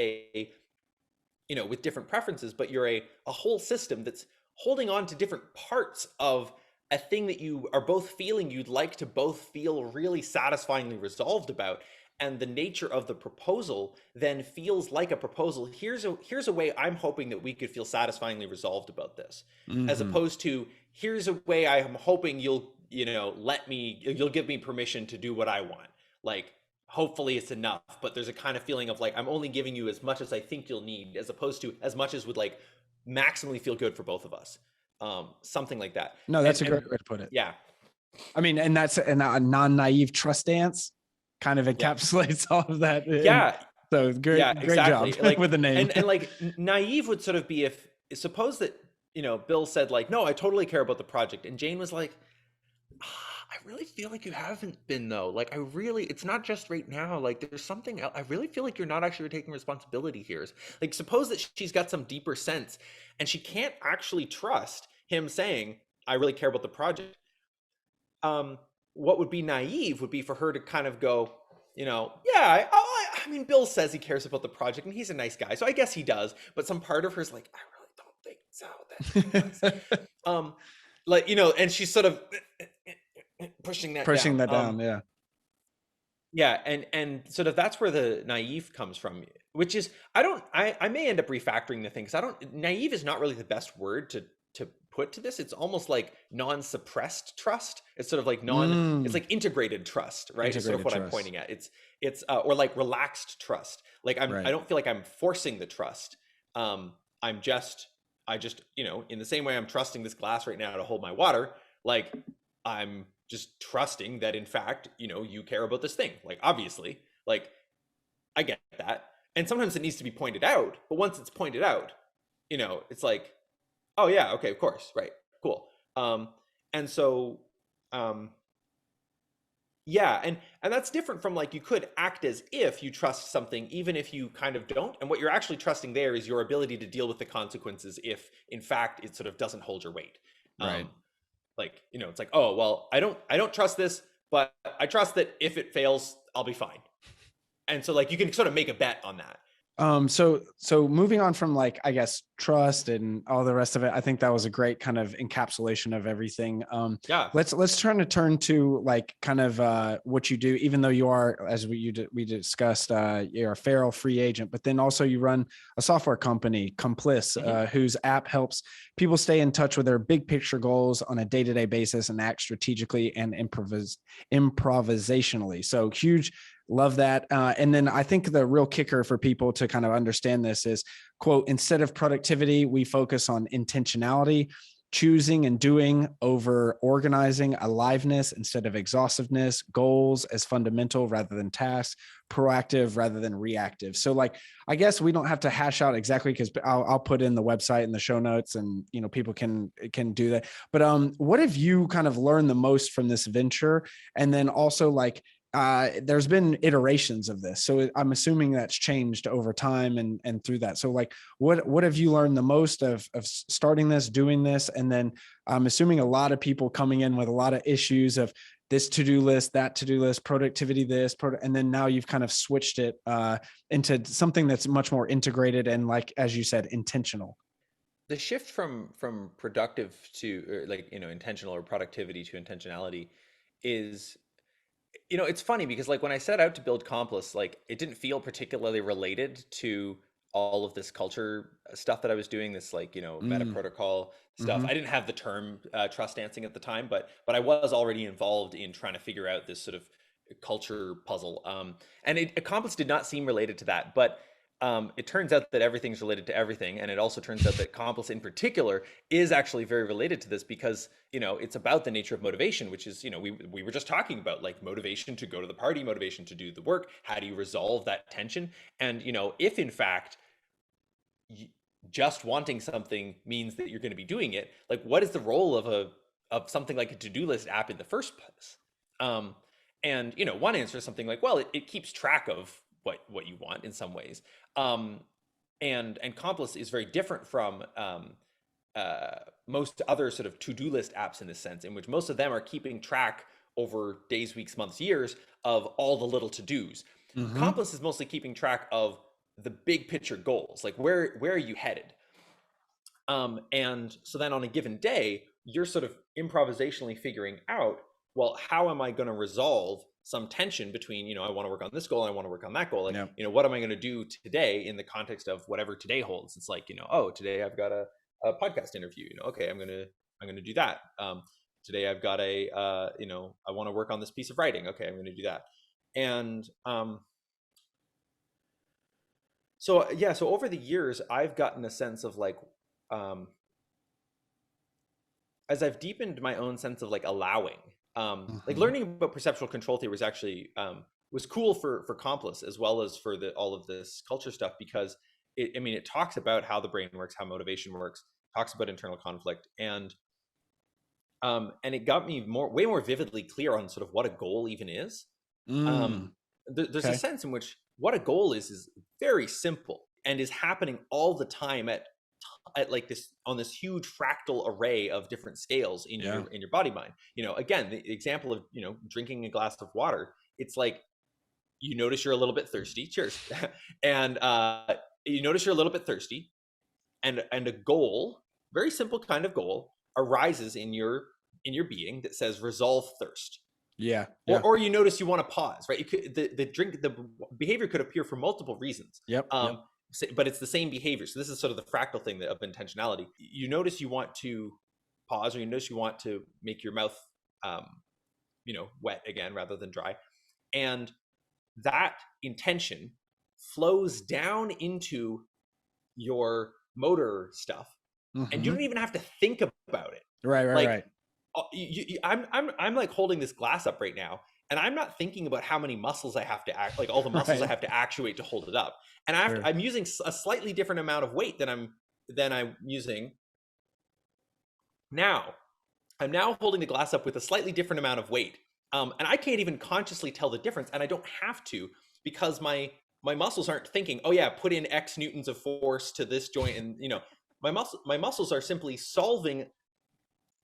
with different preferences, but you're a whole system that's holding on to different parts of a thing that you are both feeling you'd like to both feel really satisfyingly resolved about. And the nature of the proposal then feels like a proposal. Here's a way I'm hoping that we could feel satisfyingly resolved about this, as opposed to here's a way I am hoping you'll give me permission to do what I want. Like, hopefully it's enough, but there's a kind of feeling of like I'm only giving you as much as I think you'll need, as opposed to as much as would like maximally feel good for both of us. Something like that.
No, that's a great way to put it.
Yeah.
I mean, and that's a non-naive trust dance kind of encapsulates all of that.
Yeah.
So great,
exactly.
great job with the name.
And like naive would sort of be if suppose that, Bill said like, no, I totally care about the project. And Jane was like, I really feel like you haven't been though. Like it's not just right now. Like there's something else. I really feel like you're not actually taking responsibility here. Like suppose that she's got some deeper sense and she can't actually trust him saying, I really care about the project. What would be naive would be for her to kind of go, yeah, I mean, Bill says he cares about the project and he's a nice guy, so I guess he does. But some part of her is like, I really don't think so. That he does. And she's sort of pushing that
down. Yeah.
Yeah, and sort of that's where the naive comes from, which is I may end up refactoring the thing because naive is not really the best word to put to this. It's almost like non-suppressed trust. It's sort of like it's like integrated trust, right? It's sort of what I'm pointing at. It's or like relaxed trust. Like I don't feel like I'm forcing the trust. I just in the same way I'm trusting this glass right now to hold my water, like I'm just trusting that in fact, you care about this thing. Like obviously, like I get that. And sometimes it needs to be pointed out, but once it's pointed out, it's like, oh yeah, okay, of course, right, cool. And so, yeah, and that's different from like you could act as if you trust something, even if you kind of don't. And what you're actually trusting there is your ability to deal with the consequences if, in fact, it sort of doesn't hold your weight.
Right.
Like it's like, oh well, I don't trust this, but I trust that if it fails, I'll be fine. And so like you can sort of make a bet on that.
So moving on from like, I guess, trust and all the rest of it, I think that was a great kind of encapsulation of everything.
Yeah.
Let's turn to like kind of what you do, even though you are, as we discussed, you're a feral free agent, but then also you run a software company, Complice, whose app helps people stay in touch with their big picture goals on a day-to-day basis and act strategically and improvisationally. So huge. Love that. And then I think the real kicker for people to kind of understand this is, quote, instead of productivity, we focus on intentionality, choosing and doing over organizing, aliveness instead of exhaustiveness, goals as fundamental rather than tasks, proactive rather than reactive. So like, I guess we don't have to hash out exactly because I'll put in the website in the show notes and, people can do that. But what have you kind of learned the most from this venture? And then also like, there's been iterations of this. So I'm assuming that's changed over time and through that. So like, what have you learned the most of starting this, doing this? And then I'm assuming a lot of people coming in with a lot of issues of this to-do list, that to-do list, productivity, and then now you've kind of switched it into something that's much more integrated and like, as you said, intentional.
The shift from productive to intentional or productivity to intentionality is, it's funny because like when I set out to build Complice, like it didn't feel particularly related to all of this culture stuff that I was doing, this like, meta protocol stuff. I didn't have the term trust dancing at the time, but I was already involved in trying to figure out this sort of culture puzzle. And Complice did not seem related to that, but it turns out that everything's related to everything, and it also turns out that Complice in particular is actually very related to this, because it's about the nature of motivation, which is we were just talking about, like, motivation to go to the party, motivation to do the work. How do you resolve that tension? And if in fact just wanting something means that you're going to be doing it, like, what is the role of something like a to-do list app in the first place? And one answer is something like, well, it keeps track of what you want in some ways. And Complice is very different from most other sort of to-do list apps, in this sense, in which most of them are keeping track over days, weeks, months, years of all the little to-dos. Complice is mostly keeping track of the big picture goals, like where are you headed? And so then on a given day, you're sort of improvisationally figuring out, well, how am I going to resolve some tension between, I want to work on this goal and I want to work on that goal. Like, what am I going to do today in the context of whatever today holds? It's like, oh, today I've got a podcast interview. Okay, I'm going to do that. Today I've got I want to work on this piece of writing. Okay, I'm going to do that. And so over the years, I've gotten a sense of, like, as I've deepened my own sense of, like, allowing, like, learning about perceptual control theory was actually was cool for Complice, as well as for all of this culture stuff, because it talks about how the brain works, how motivation works, talks about internal conflict, and it got me way more vividly clear on sort of what a goal even is. There's a sense in which what a goal is very simple and is happening all the time at like this, on this huge fractal array of different scales in your body mind. Again, the example of drinking a glass of water, it's like, you notice you're a little bit thirsty, cheers, and you notice you're a little bit thirsty, and a goal, very simple kind of goal, arises in your being that says resolve thirst. Or you notice you want to pause, right? The behavior could appear for multiple reasons. But it's the same behavior. So this is sort of the fractal thing of intentionality. You notice you want to pause, or you notice you want to make your mouth wet again rather than dry, and that intention flows down into your motor stuff, and you don't even have to think about it.
Right.
I'm like holding this glass up right now, and I'm not thinking about how many muscles I have to like all the muscles I have to actuate to hold it up, and I'm using a slightly different amount of weight than I'm using now. I'm now holding the glass up with a slightly different amount of weight, and I can't even consciously tell the difference, and I don't have to, because my muscles aren't thinking, oh yeah, put in X newtons of force to this joint, and my muscles are simply solving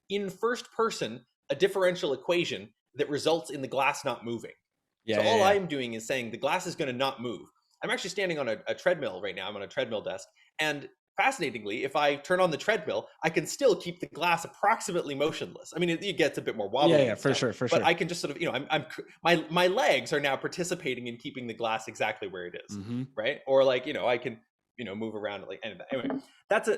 in first person a differential equation that results in the glass not moving. All I'm doing is saying the glass is going to not move. I'm actually standing on a treadmill right now. I'm on a treadmill desk, and fascinatingly, if I turn on the treadmill, I can still keep the glass approximately motionless. I mean, it gets a bit more wobbly.
For sure.
But I can just sort of, my legs are now participating in keeping the glass exactly where it is, right? Or like, I can, move around like anyway. That's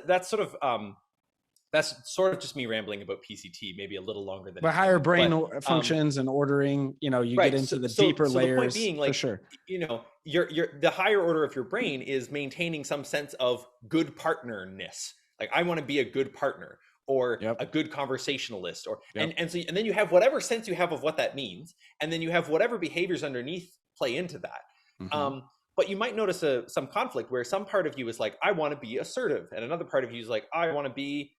sort of just me rambling about PCT, maybe a little longer than.
But higher brain functions and ordering, you get into the deeper layers. The point being, like, for sure,
your the higher order of your brain is maintaining some sense of good partnerness. Like, I want to be a good partner, or a good conversationalist, or and then you have whatever sense you have of what that means, and then you have whatever behaviors underneath play into that. But you might notice some conflict where some part of you is like, I want to be assertive, and another part of you is like, I want to be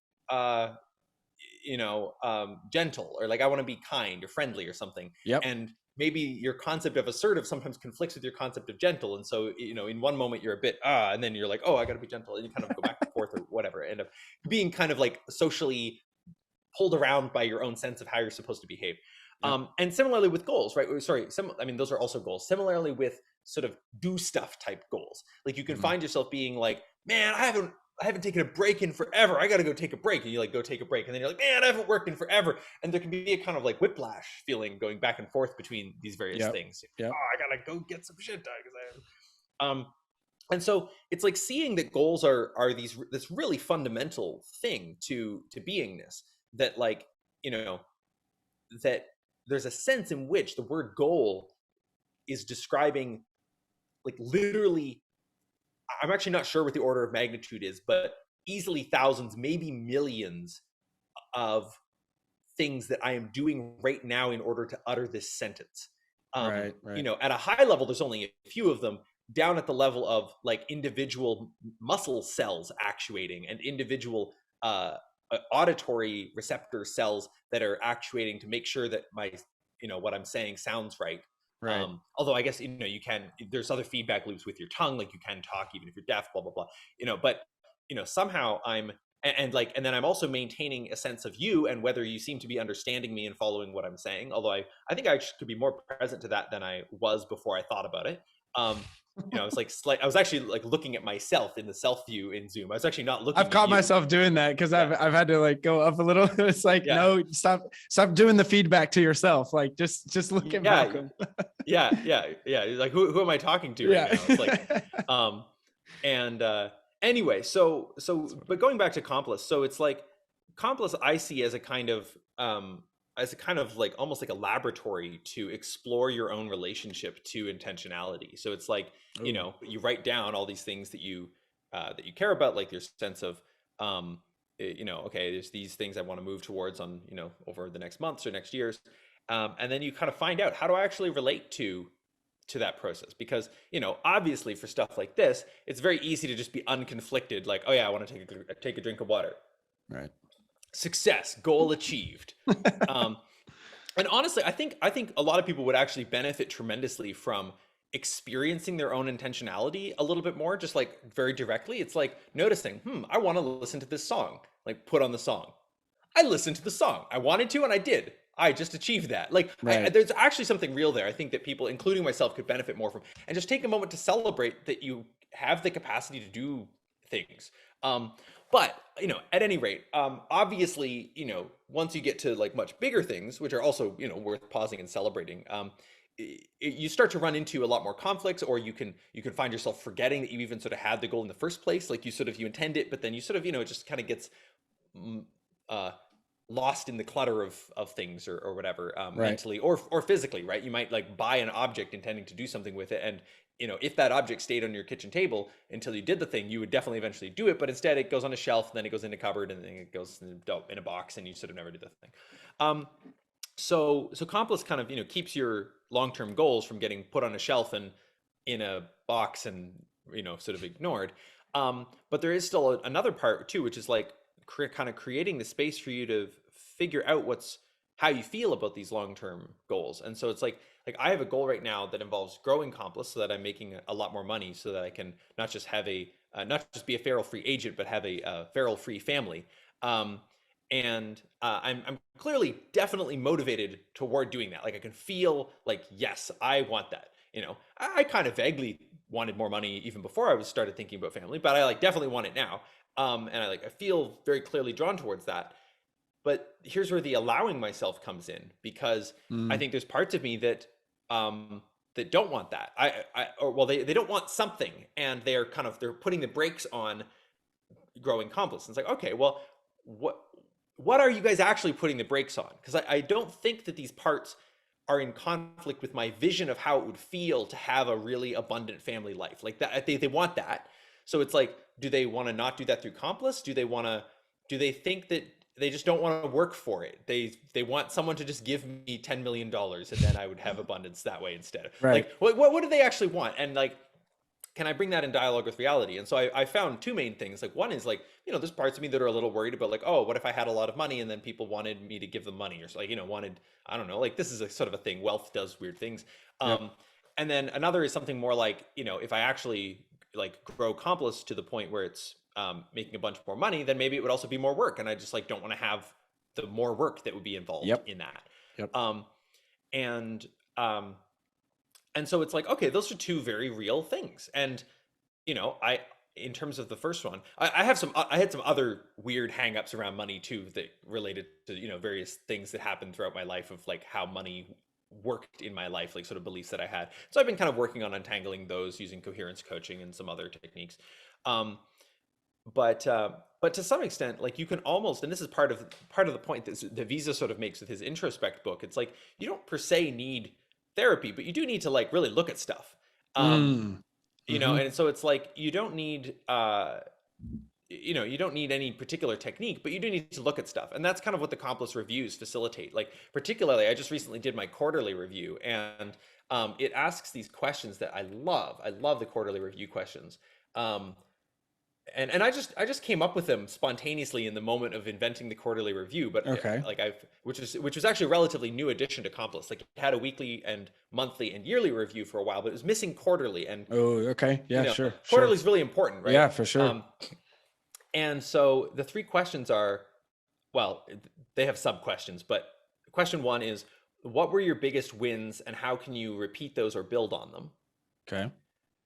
gentle, or like, I want to be kind or friendly or something. And maybe your concept of assertive sometimes conflicts with your concept of gentle, and so in one moment you're a bit and then you're like, oh, I gotta be gentle, and you kind of go back and forth or whatever, end up being kind of like socially pulled around by your own sense of how you're supposed to behave. And similarly with goals, right? Those are also goals. Similarly with sort of do stuff type goals, like you can find yourself being like, man, I haven't taken a break in forever. I got to go take a break. And you like go take a break. And then you're like, man, I haven't worked in forever. And there can be a kind of like whiplash feeling going back and forth between these various things. Oh, I got to go get some shit done. And so it's like seeing that goals are this really fundamental thing to beingness, that like, that there's a sense in which the word goal is describing like literally I'm actually not sure what the order of magnitude is, but easily thousands, maybe millions of things that I am doing right now in order to utter this sentence.
Right.
You
Right.
know, at a high level, there's only a few of them. Down at the level of like individual muscle cells actuating and individual auditory receptor cells that are actuating to make sure that my, you know, what I'm saying sounds right.
Right.
Although I guess, you know, you can, there's other feedback loops with your tongue, like you can talk even if you're deaf, blah blah blah, you know. But you know, somehow I'm, and then I'm also maintaining a sense of you and whether you seem to be understanding me and following what I'm saying. Although I think I could be more present to that than I was before I thought about it. You know, I was like, I was actually like looking at myself in the self view in Zoom. I was actually not
I've
looking at
caught
you.
myself doing that because
Yeah,
I've had to like go up a little. It's like,
yeah,
no, stop doing the feedback to yourself. Like just look at
yeah,
Malcolm.
yeah. Like, who am I talking to right
Yeah.
now? It's like, um, and anyway, but going back to Complice, so it's like Complice I see as a kind of like almost like a laboratory to explore your own relationship to intentionality. So it's like, you
Ooh.
know, you write down all these things that you care about, like your sense of you know, okay, there's these things I want to move towards on, you know, over the next months or next years. And then you kind of find out, how do I actually relate to that process? Because, you know, obviously for stuff like this, it's very easy to just be unconflicted, like, oh yeah, I want to take a drink of water.
Right.
Success, goal achieved. Um, and honestly, I think a lot of people would actually benefit tremendously from experiencing their own intentionality a little bit more, just like very directly. It's like noticing, I want to listen to this song, like put on the song. I listened to the song. I wanted to, and I did. I just achieved that. Like,
Right.
there's actually something real there. I think that people, including myself, could benefit more from, and just take a moment to celebrate that you have the capacity to do things. Um, but you know, at any rate, obviously, you know, once you get to like much bigger things, which are also, you know, worth pausing and celebrating, you start to run into a lot more conflicts, or you can find yourself forgetting that you even sort of had the goal in the first place. Like you intend it, but then you sort of, you know, it just kind of gets mm, uh, lost in the clutter of things, or whatever,
Right.
mentally or physically, right? You might like buy an object intending to do something with it, and you know, if that object stayed on your kitchen table until you did the thing, you would definitely eventually do it. But instead, it goes on a shelf, and then it goes in a cupboard, and then it goes in a box, and you sort of never do the thing. Um, so Complice kind of, you know, keeps your long-term goals from getting put on a shelf and in a box and, you know, sort of ignored. But there is still another part too, which is like kind of creating the space for you to figure out how you feel about these long-term goals. And so it's like I have a goal right now that involves growing Complice so that I'm making a lot more money, so that I can not just have not just be a feral free agent, but have a feral free family. Um, and I'm clearly definitely motivated toward doing that. Like I can feel like, yes, I want that. You know, I kind of vaguely wanted more money even before I was started thinking about family, but I like definitely want it now. And I feel very clearly drawn towards that. But here's where the allowing myself comes in, because I
Mm.
think there's parts of me that don't want that. Or well, they don't want something, and they're putting the brakes on growing Complice. And it's like, okay, well, what what are you guys actually putting the brakes on? Because I don't think that these parts are in conflict with my vision of how it would feel to have a really abundant family life. Like that, they want that. So it's like, do they want to not do that through Complice? Do they think that they just don't want to work for it? They want someone to just give me $10 million, and then I would have abundance that way instead.
Right.
Like, what do they actually want? And like, can I bring that in dialogue with reality? And so I found two main things. Like one is like, you know, there's parts of me that are a little worried about like, oh, what if I had a lot of money and then people wanted me to give them money, or so, like, you know, I don't know, like this is a sort of a thing. Wealth does weird things.
Yep.
And then another is something more like, you know, if I actually like grow Complice to the point where it's making a bunch more money, then maybe it would also be more work. And I just like don't want to have the more work that would be involved
Yep.
in that.
Yep.
And and so it's like, okay, those are two very real things. And you know, in terms of the first one, I had some other weird hangups around money too, that related to, you know, various things that happened throughout my life, of like how money worked in my life, like sort of beliefs that I had. So I've been kind of working on untangling those using coherence coaching and some other techniques. Um, but to some extent, like you can almost, and this is part of the point that Visa sort of makes with his introspect book. It's like you don't per se need therapy, but you do need to like really look at stuff. Um,
Mm.
you know,
Mm-hmm.
and so it's like you don't need you don't need any particular technique, but you do need to look at stuff. And that's kind of what the Complice reviews facilitate. Like, particularly, I just recently did my quarterly review, and it asks these questions that I love. I love the quarterly review questions. Um, and I just came up with them spontaneously in the moment of inventing the quarterly review. But
Okay.
like which was actually a relatively new addition to Complice. Like, it had a weekly and monthly and yearly review for a while, but it was missing quarterly. And
Oh, okay. Yeah, sure,
quarterly
sure.
is really important, right?
Yeah, for sure.
And so the three questions are, well, they have sub questions, but question one is, what were your biggest wins and how can you repeat those or build on them?
Okay.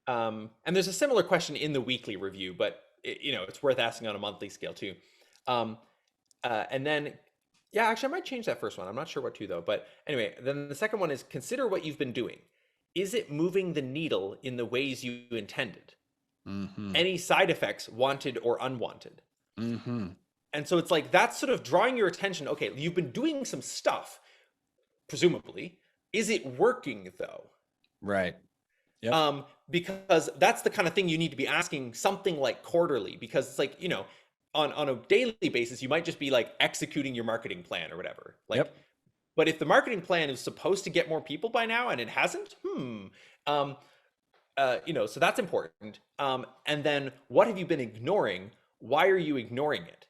And there's a similar question in the weekly review, but it's worth asking on a monthly scale too. Um, and then, yeah, actually, I might change that first one. I'm not sure what to though. But anyway, then the second one is, consider what you've been doing. Is it moving the needle in the ways you intended?
Mm-hmm.
Any side effects, wanted or unwanted?
Mm-hmm.
And so it's like, that's sort of drawing your attention. Okay, you've been doing some stuff, presumably. Is it working though?
Right. Yep.
Because that's the kind of thing you need to be asking something like quarterly, because it's like, on a daily basis, you might just be like executing your marketing plan or whatever. Like,
Yep.
but if the marketing plan is supposed to get more people by now and it hasn't, so that's important. And then, what have you been ignoring? Why are you ignoring it?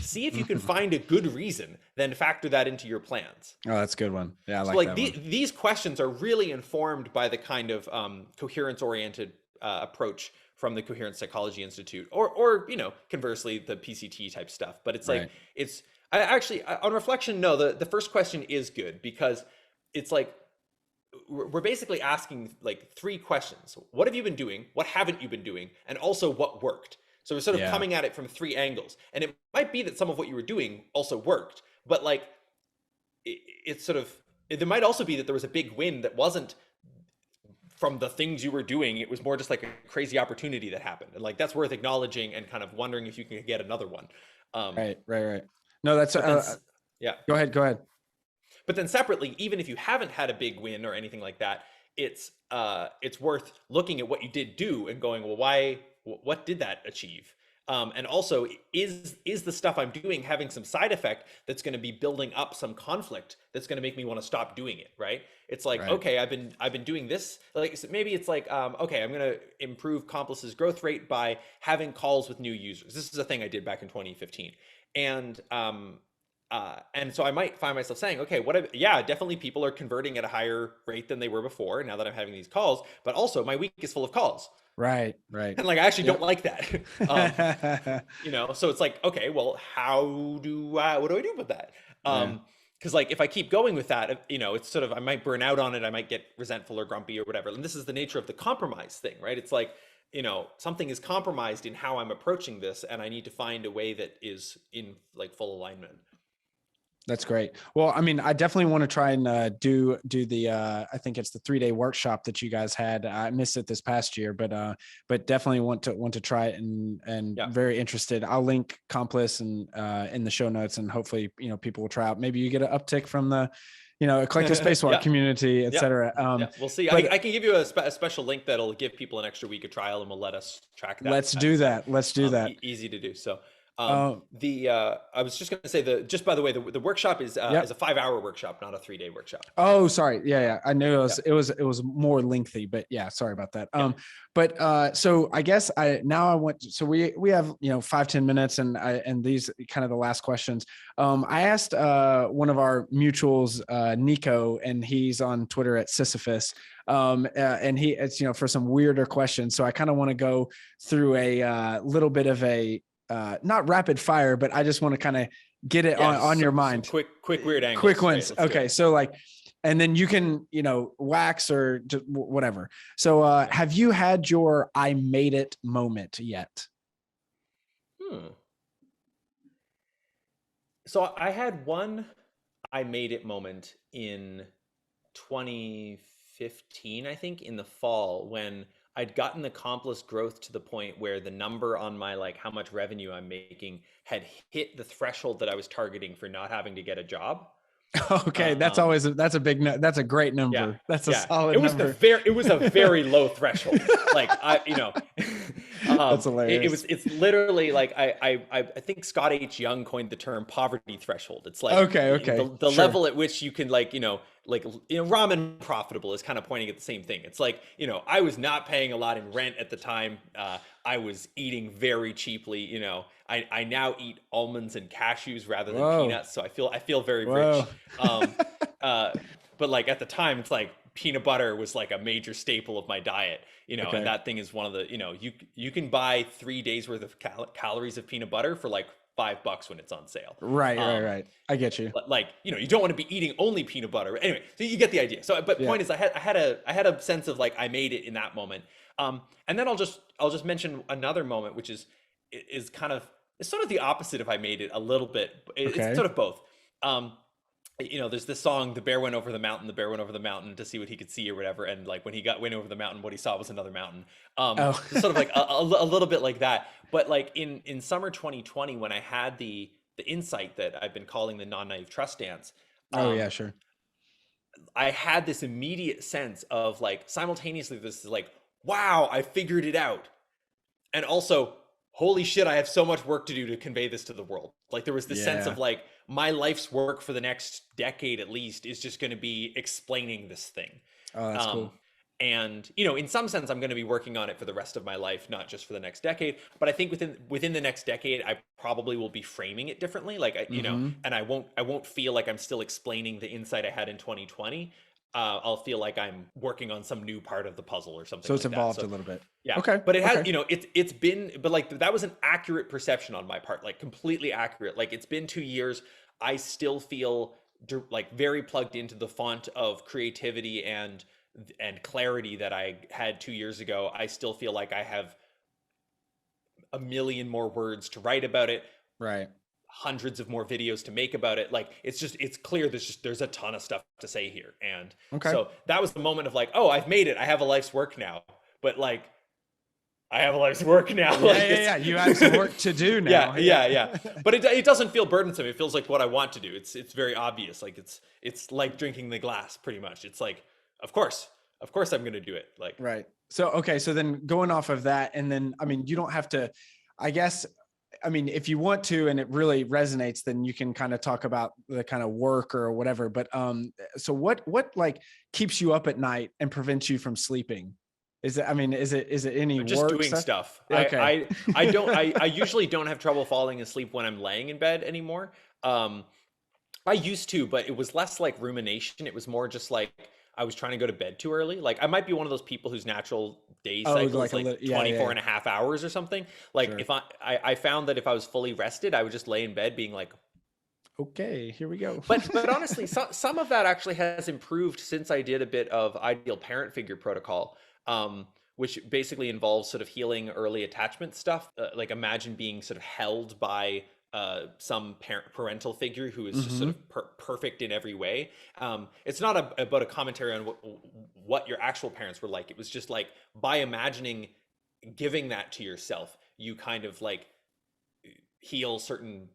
See if you can find a good reason, then factor that into your plans.
Oh, that's a good one. Yeah, I
So
like
like
that one.
these questions are really informed by the kind of coherence-oriented approach from the Coherence Psychology Institute, or conversely, the PCT type stuff. But it's like,
Right.
I actually, on reflection, no, the first question is good, because it's like, we're basically asking like three questions. What have you been doing? What haven't you been doing? And also, what worked? So we're sort of
Yeah.
coming at it from three angles. And it might be that some of what you were doing also worked, but like, it's sort of, there might also be that there was a big win that wasn't from the things you were doing. It was more just like a crazy opportunity that happened. And like, that's worth acknowledging and kind of wondering if you can get another one.
Right. Right. Right. No, that's
But then, yeah.
go ahead. Go ahead.
But then separately, even if you haven't had a big win or anything like that, it's worth looking at what you did do and going, well, why? What did that achieve? And also, is the stuff I'm doing having some side effect that's going to be building up some conflict that's going to make me want to stop doing it? Right? It's like,
Right.
okay, I've been doing this. Like, so maybe it's like, okay, I'm going to improve Complice's growth rate by having calls with new users. This is a thing I did back in 2015, and so I might find myself saying, okay, yeah, definitely people are converting at a higher rate than they were before now that I'm having these calls, but also my week is full of calls.
Right. Right.
And like, I actually
Yep.
don't like that. So it's like, okay, well, what do I do with that?
Yeah.
Because like, if I keep going with that, it's sort of, I might burn out on it. I might get resentful or grumpy or whatever. And this is the nature of the compromise thing, right? It's like, something is compromised in how I'm approaching this, and I need to find a way that is in like full alignment.
That's great. Well, I mean, I definitely want to try and do the I think it's the 3-day workshop that you guys had. I missed it this past year, but definitely want to try it, and
Yeah.
very interested. I'll link Complice and in the show notes, and hopefully people will try out. Maybe you get an uptick from the Eclectic Spacewalk
Yeah.
community, etc.
Yeah, we'll see.
But
I can give you a special link that'll give people an extra week of trial, and will let us track that.
let's do that. Let's do that.
Easy to do. So
Um,
I was just going to say, just by the way, the workshop is
Yep.
a 5-hour workshop, not a 3-day workshop.
Oh, sorry. Yeah. I knew it was more lengthy, but yeah, sorry about that. But so I guess so we have 5-10 minutes, and these kind of the last questions. I asked one of our mutuals, Nico, and he's on Twitter at Sisyphus. And it's for some weirder questions. So I kind of want to go through a little bit of a not rapid fire, but I just want to kind of get it on your mind.
Quick weird angles.
Quick ones.
Right,
okay. So like, and then you can, wax or just whatever. So have you had your I made it moment yet?
So I had one I made it moment in 2015, I think, in the fall, when I'd gotten the Complice growth to the point where the number on my, like, how much revenue I'm making had hit the threshold that I was targeting for not having to get a job.
Okay, that's always that's a big that's a great
Yeah,
number. That's a
yeah.
solid number.
It was a very low threshold. Like
That's hilarious.
it's literally like I think Scott H. Young coined the term poverty threshold. It's like
Okay, okay,
the
sure.
level at which you can ramen profitable is kind of pointing at the same thing. It's like, I was not paying a lot in rent at the time. I was eating very cheaply. I now eat almonds and cashews rather than
Whoa,
peanuts, so I feel very
whoa.
rich. Um, but like at the time, it's like peanut butter was like a major staple of my diet, and
Okay.
that thing is one of the, you can buy 3 days worth of calories of peanut butter for like $5 when it's on sale.
Right, right,
Um,
right. I get you.
like, you don't want to be eating only peanut butter. Anyway, so you get the idea. So, but
Yeah.
point is, I had a sense of like I made it in that moment. And then I'll just mention another moment, which is kind of, it's sort of the opposite of I made it a little bit. It's
Okay.
sort of both. Um, there's this song, "The bear went over the mountain, the bear went over the mountain went over the mountain to see what he could see," or whatever. And like when he went over the mountain, what he saw was another mountain.
Oh.
So sort of like a little bit like that. But like in summer 2020, when I had the insight that I've been calling the non-naive trust dance,
Oh yeah,
um,
sure.
I had this immediate sense of like simultaneously this is like, wow, I figured it out. And also, holy shit, I have so much work to do to convey this to the world. Like there was this sense
Yeah.
of like, my life's work for the next decade at least is just going to be explaining this thing.
Oh, that's
Um,
cool.
and in some sense, I'm going to be working on it for the rest of my life, not just for the next decade. But I think within the next decade, I probably will be framing it differently. Like
Mm-hmm.
and I won't feel like I'm still explaining the insight I had in 2020. I'll feel like I'm working on some new part of the puzzle or something
So it's
like that.
evolved
So
a little bit.
yeah,
Okay.
but it has,
Okay.
it's been, but like that was an accurate perception on my part, like completely accurate. Like it's been 2 years. I still feel like very plugged into the font of creativity and clarity that I had 2 years ago. I still feel like I have a million more words to write about it,
Right.
hundreds of more videos to make about it. Like it's clear there's a ton of stuff to say here. And
Okay.
so that was the moment of like, oh, I've made it. I have a life's work now. But like I have a life's work now.
Yeah,
Like
yeah. You have some work to do now.
yeah. But it doesn't feel burdensome. It feels like what I want to do. It's very obvious. Like it's like drinking the glass pretty much. It's like, of course I'm going to do it. Like,
Right. So, okay. So then going off of that, and then, I mean, you don't have to, I guess, I mean, if you want to, and it really resonates, then you can kind of talk about the kind of work or whatever. But, so what like keeps you up at night and prevents you from sleeping? Is it, I mean, is it any
just
work
doing
stuff?
stuff.
Okay.
I usually don't have trouble falling asleep when I'm laying in bed anymore. Um, I used to, but it was less like rumination. It was more just like I was trying to go to bed too early. Like I might be one of those people whose natural day
Oh,
cycle is
like a
like
little, yeah,
24
yeah,
and a half hours or something. Like
sure.
if I found that if I was fully rested, I would just lay in bed being like,
Okay, here we go.
but honestly, some of that actually has improved since I did a bit of ideal parent figure protocol, which basically involves sort of healing early attachment stuff. Like imagine being sort of held by some parental figure who is just sort
Hmm.
of perfect in every way. It's not about a commentary on what your actual parents were like. It was just like by imagining giving that to yourself, you kind of like heal certain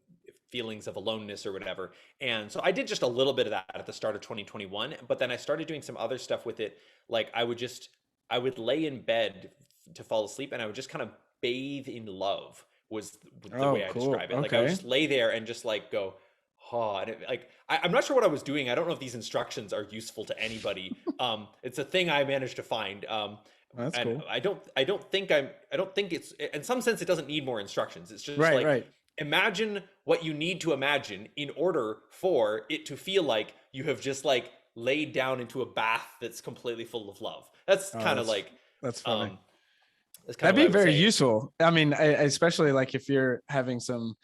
feelings of aloneness or whatever. And so I did just a little bit of that at the start of 2021, but then I started doing some other stuff with it. Like I would lay in bed to fall asleep and I would just kind of bathe in love was the
Oh,
way I
cool.
describe it. Like I would
Okay.
just lay there and just like go, oh, and like I'm not sure what I was doing. I don't know if these instructions are useful to anybody. It's a thing I managed to find.
That's
And
cool.
I don't think it's, in some sense, it doesn't need more instructions. It's just
Right,
like,
right.
imagine what you need to imagine in order for it to feel like you have just like laid down into a bath that's completely full of love. That's
Oh,
kind of like,
that's funny.
um, that's kind of
That'd
what
be
I would
very
say.
useful. I mean, especially like if you're having some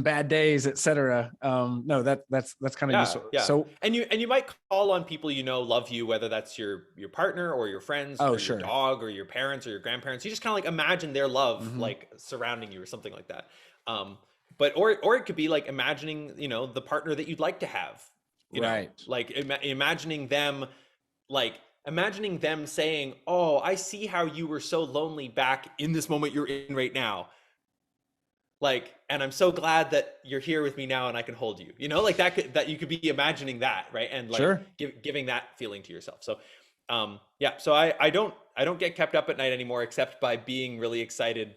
bad days, et cetera. No, that's kind of
Yeah,
useful.
yeah.
So,
And you might call on people love you, whether that's your partner or your friends
oh,
or your
sure.
dog or your parents or your grandparents. You just kind of like imagine their love
Hmm.
like surrounding you or something like that. But or it could be like imagining, the partner that you'd like to have,
Right.
like like imagining them saying, "Oh, I see how you were so lonely back in this moment you're in right now. like, and I'm so glad that you're here with me now and I can hold you, you know, like that you could be imagining that, right? And like
Sure.
giving that feeling to yourself. So yeah, so I don't get kept up at night anymore, except by being really excited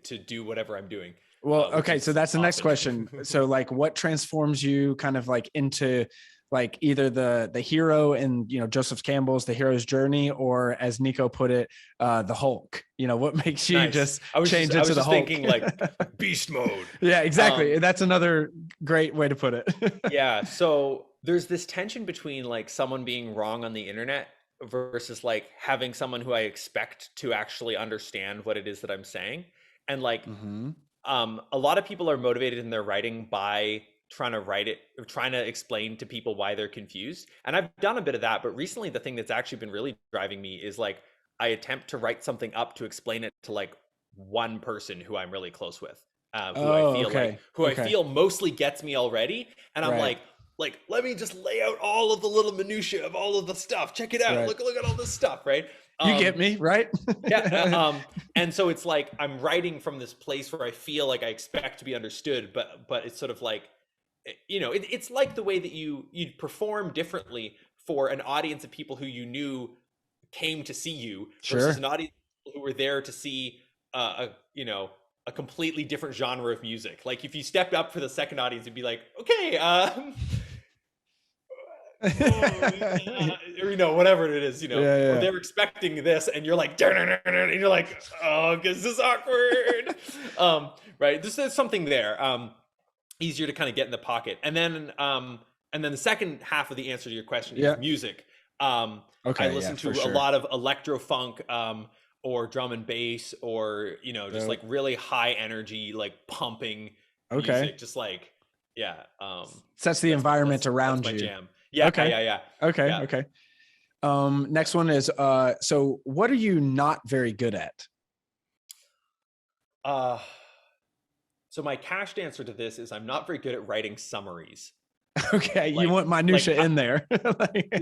to do whatever I'm doing,
Well,
which
okay, so
is
that's the next
often.
question. So like what transforms you kind of like into like either the hero and Joseph Campbell's The Hero's Journey, or as Nico put it, the Hulk? What makes you
Nice.
just
I was
change
I
into
was
the
just
Hulk?
thinking like beast mode.
Yeah,
Um,
exactly. That's another great way to put it.
yeah, so there's this tension between like someone being wrong on the internet versus like having someone who I expect to actually understand what it is that I'm saying. And like
Hmm.
a lot of people are motivated in their writing by trying to write it, trying to explain to people why they're confused. And I've done a bit of that, but recently the thing that's actually been really driving me is like I attempt to write something up to explain it to like one person who I'm really close with,
Oh, okay.
who I
Okay.
feel mostly gets me already. And I'm
Right.
like, let me just lay out all of the little minutia of all of the stuff. Check it out.
Right.
Look at all this stuff, right?
You
Um,
get me, right?
yeah. And so it's like I'm writing from this place where I feel like I expect to be understood, but it's sort of like, it's like the way that you'd perform differently for an audience of people who you knew came to see you versus
Sure.
an audience who were there to see a completely different genre of music. Like if you stepped up for the second audience, it'd be like, okay, oh,
Yeah,
or whatever it is, or
yeah.
they're expecting this and you're like and you're like, oh, this is awkward. Right, there's something there, easier to kind of get in the pocket. And then the second half of the answer to your question is
Yeah.
music. I
Okay, yeah,
listen
for
to a
sure.
lot of electro funk, or drum and bass, or just
Dope.
like really high energy, like pumping
Okay.
music, just like, yeah.
Sets the
That's
environment
that's
around
my
you.
jam. Yeah,
Okay.
yeah, yeah,
Okay.
yeah.
Okay. Next one is so what are you not very good at?
uh so my cached answer to this is I'm not very good at writing summaries.
Okay, you
like
want
like
minutia in there. Like,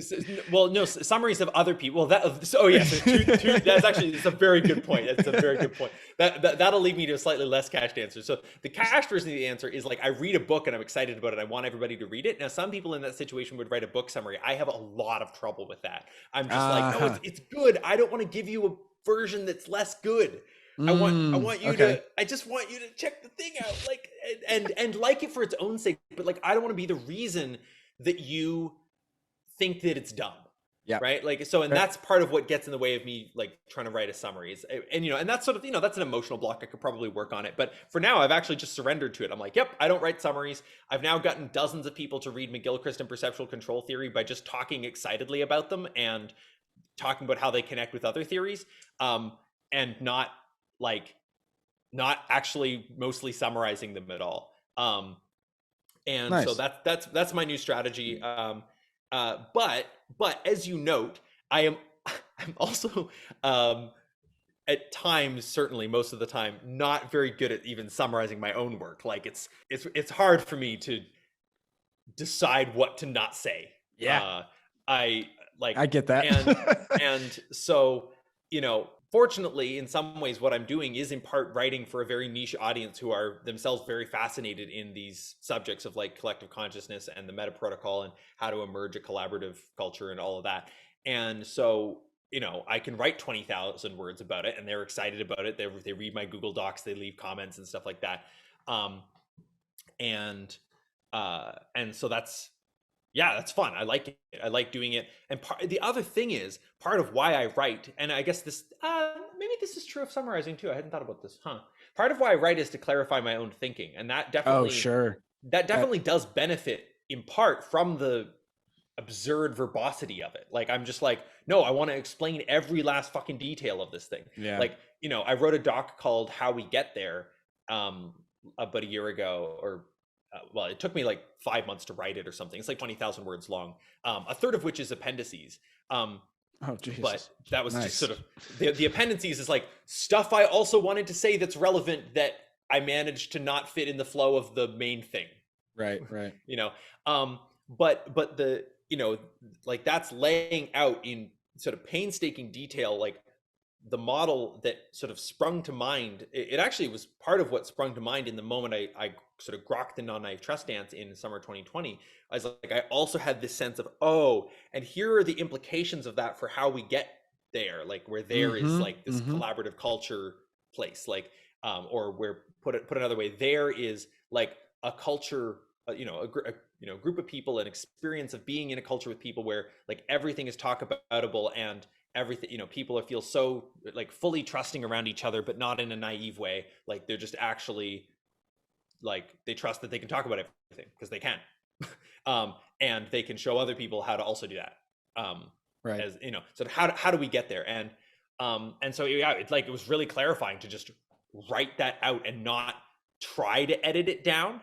Well, no, summaries of other people. Well, oh yeah, so two. That's actually, it's a very good point. That's a very good point. That'll lead me to a slightly less cached answer. So the cached version of the answer is like I read a book and I'm excited about it. I want everybody to read it. Now, some people in that situation would write a book summary. I have a lot of trouble with that. I'm just like, no,
uh-huh.
it's good. I don't want to give you a version that's less good.
Okay.
I just want you to check the thing out, like, and like it for its own sake. But like, I don't want to be the reason that you think that it's dumb,
Yeah.
right? Like, so, and
Okay.
that's part of what gets in the way of me like trying to write a summary is, and that's sort of, that's an emotional block. I could probably work on it, but for now I've actually just surrendered to it. I'm like, yep, I don't write summaries. I've now gotten dozens of people to read McGilchrist and perceptual control theory by just talking excitedly about them and talking about how they connect with other theories, and like not actually mostly summarizing them at all. And so
Nice.
that's my new strategy. But as you note, I am I'm also, at times, certainly most of the time, not very good at even summarizing my own work. Like it's hard for me to decide what to not say.
Yeah.
Uh, I like
I get that.
and so, fortunately, in some ways, what I'm doing is in part writing for a very niche audience who are themselves very fascinated in these subjects of like collective consciousness and the meta protocol and how to emerge a collaborative culture and all of that. And so, I can write 20,000 words about it and they're excited about it. They read my Google Docs, they leave comments and stuff like that. Um, and so that's fun. I like it. I like doing it. And the other thing is part of why I write, and I guess this, maybe this is true of summarizing too. I hadn't thought about this, huh? Part of why I write is to clarify my own thinking, and
Oh, sure.
that
That
definitely does benefit in part from the absurd verbosity of it. Like I'm just like, no, I want to explain every last fucking detail of this thing.
yeah.
Like, I wrote a doc called How We Get There, about a year ago, or well, it took me like 5 months to write it or something. It's like 20,000 words long, a third of which is appendices.
Oh,
But
Jesus.
that was just
Nice.
sort of the appendices is like stuff I also wanted to say that's relevant that I managed to not fit in the flow of the main thing.
Right, right.
you know but the like that's laying out in sort of painstaking detail like the model that sort of sprung to mind, it actually was part of what sprung to mind in the moment I sort of grokked the non-naive trust dance in summer 2020. I was like, I also had this sense of, oh, and here are the implications of that for how we get there, like where there is like this collaborative culture place, like, or where, put another way, there is like a culture, a group of people, an experience of being in a culture with people where like everything is talk aboutable, and everything, people feel so like fully trusting around each other, but not in a naive way. Like they're just actually like, they trust that they can talk about everything because they can. And they can show other people how to also do that.
Right.
As so how do we get there? And so yeah, it's like, it was really clarifying to just write that out and not try to edit it down.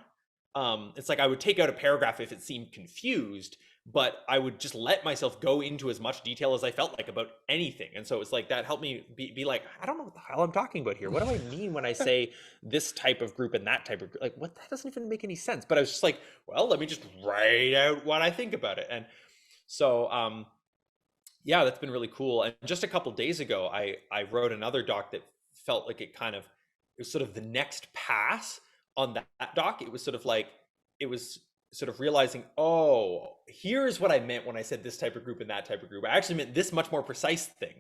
It's like I would take out a paragraph if it seemed confused, but I would just let myself go into as much detail as I felt like about anything. And so it's like that helped me be like, I don't know what the hell I'm talking about here. What do I mean when I say this type of group and that type of group? Like, what? That doesn't even make any sense. But I was just like, well, let me just write out what I think about it. And so, yeah, that's been really cool. And just a couple days ago, I wrote another doc that felt like it was sort of the next pass on that doc. It was sort of like, it was sort of realizing, oh, here's what I meant when I said this type of group and that type of group. I actually meant this much more precise thing.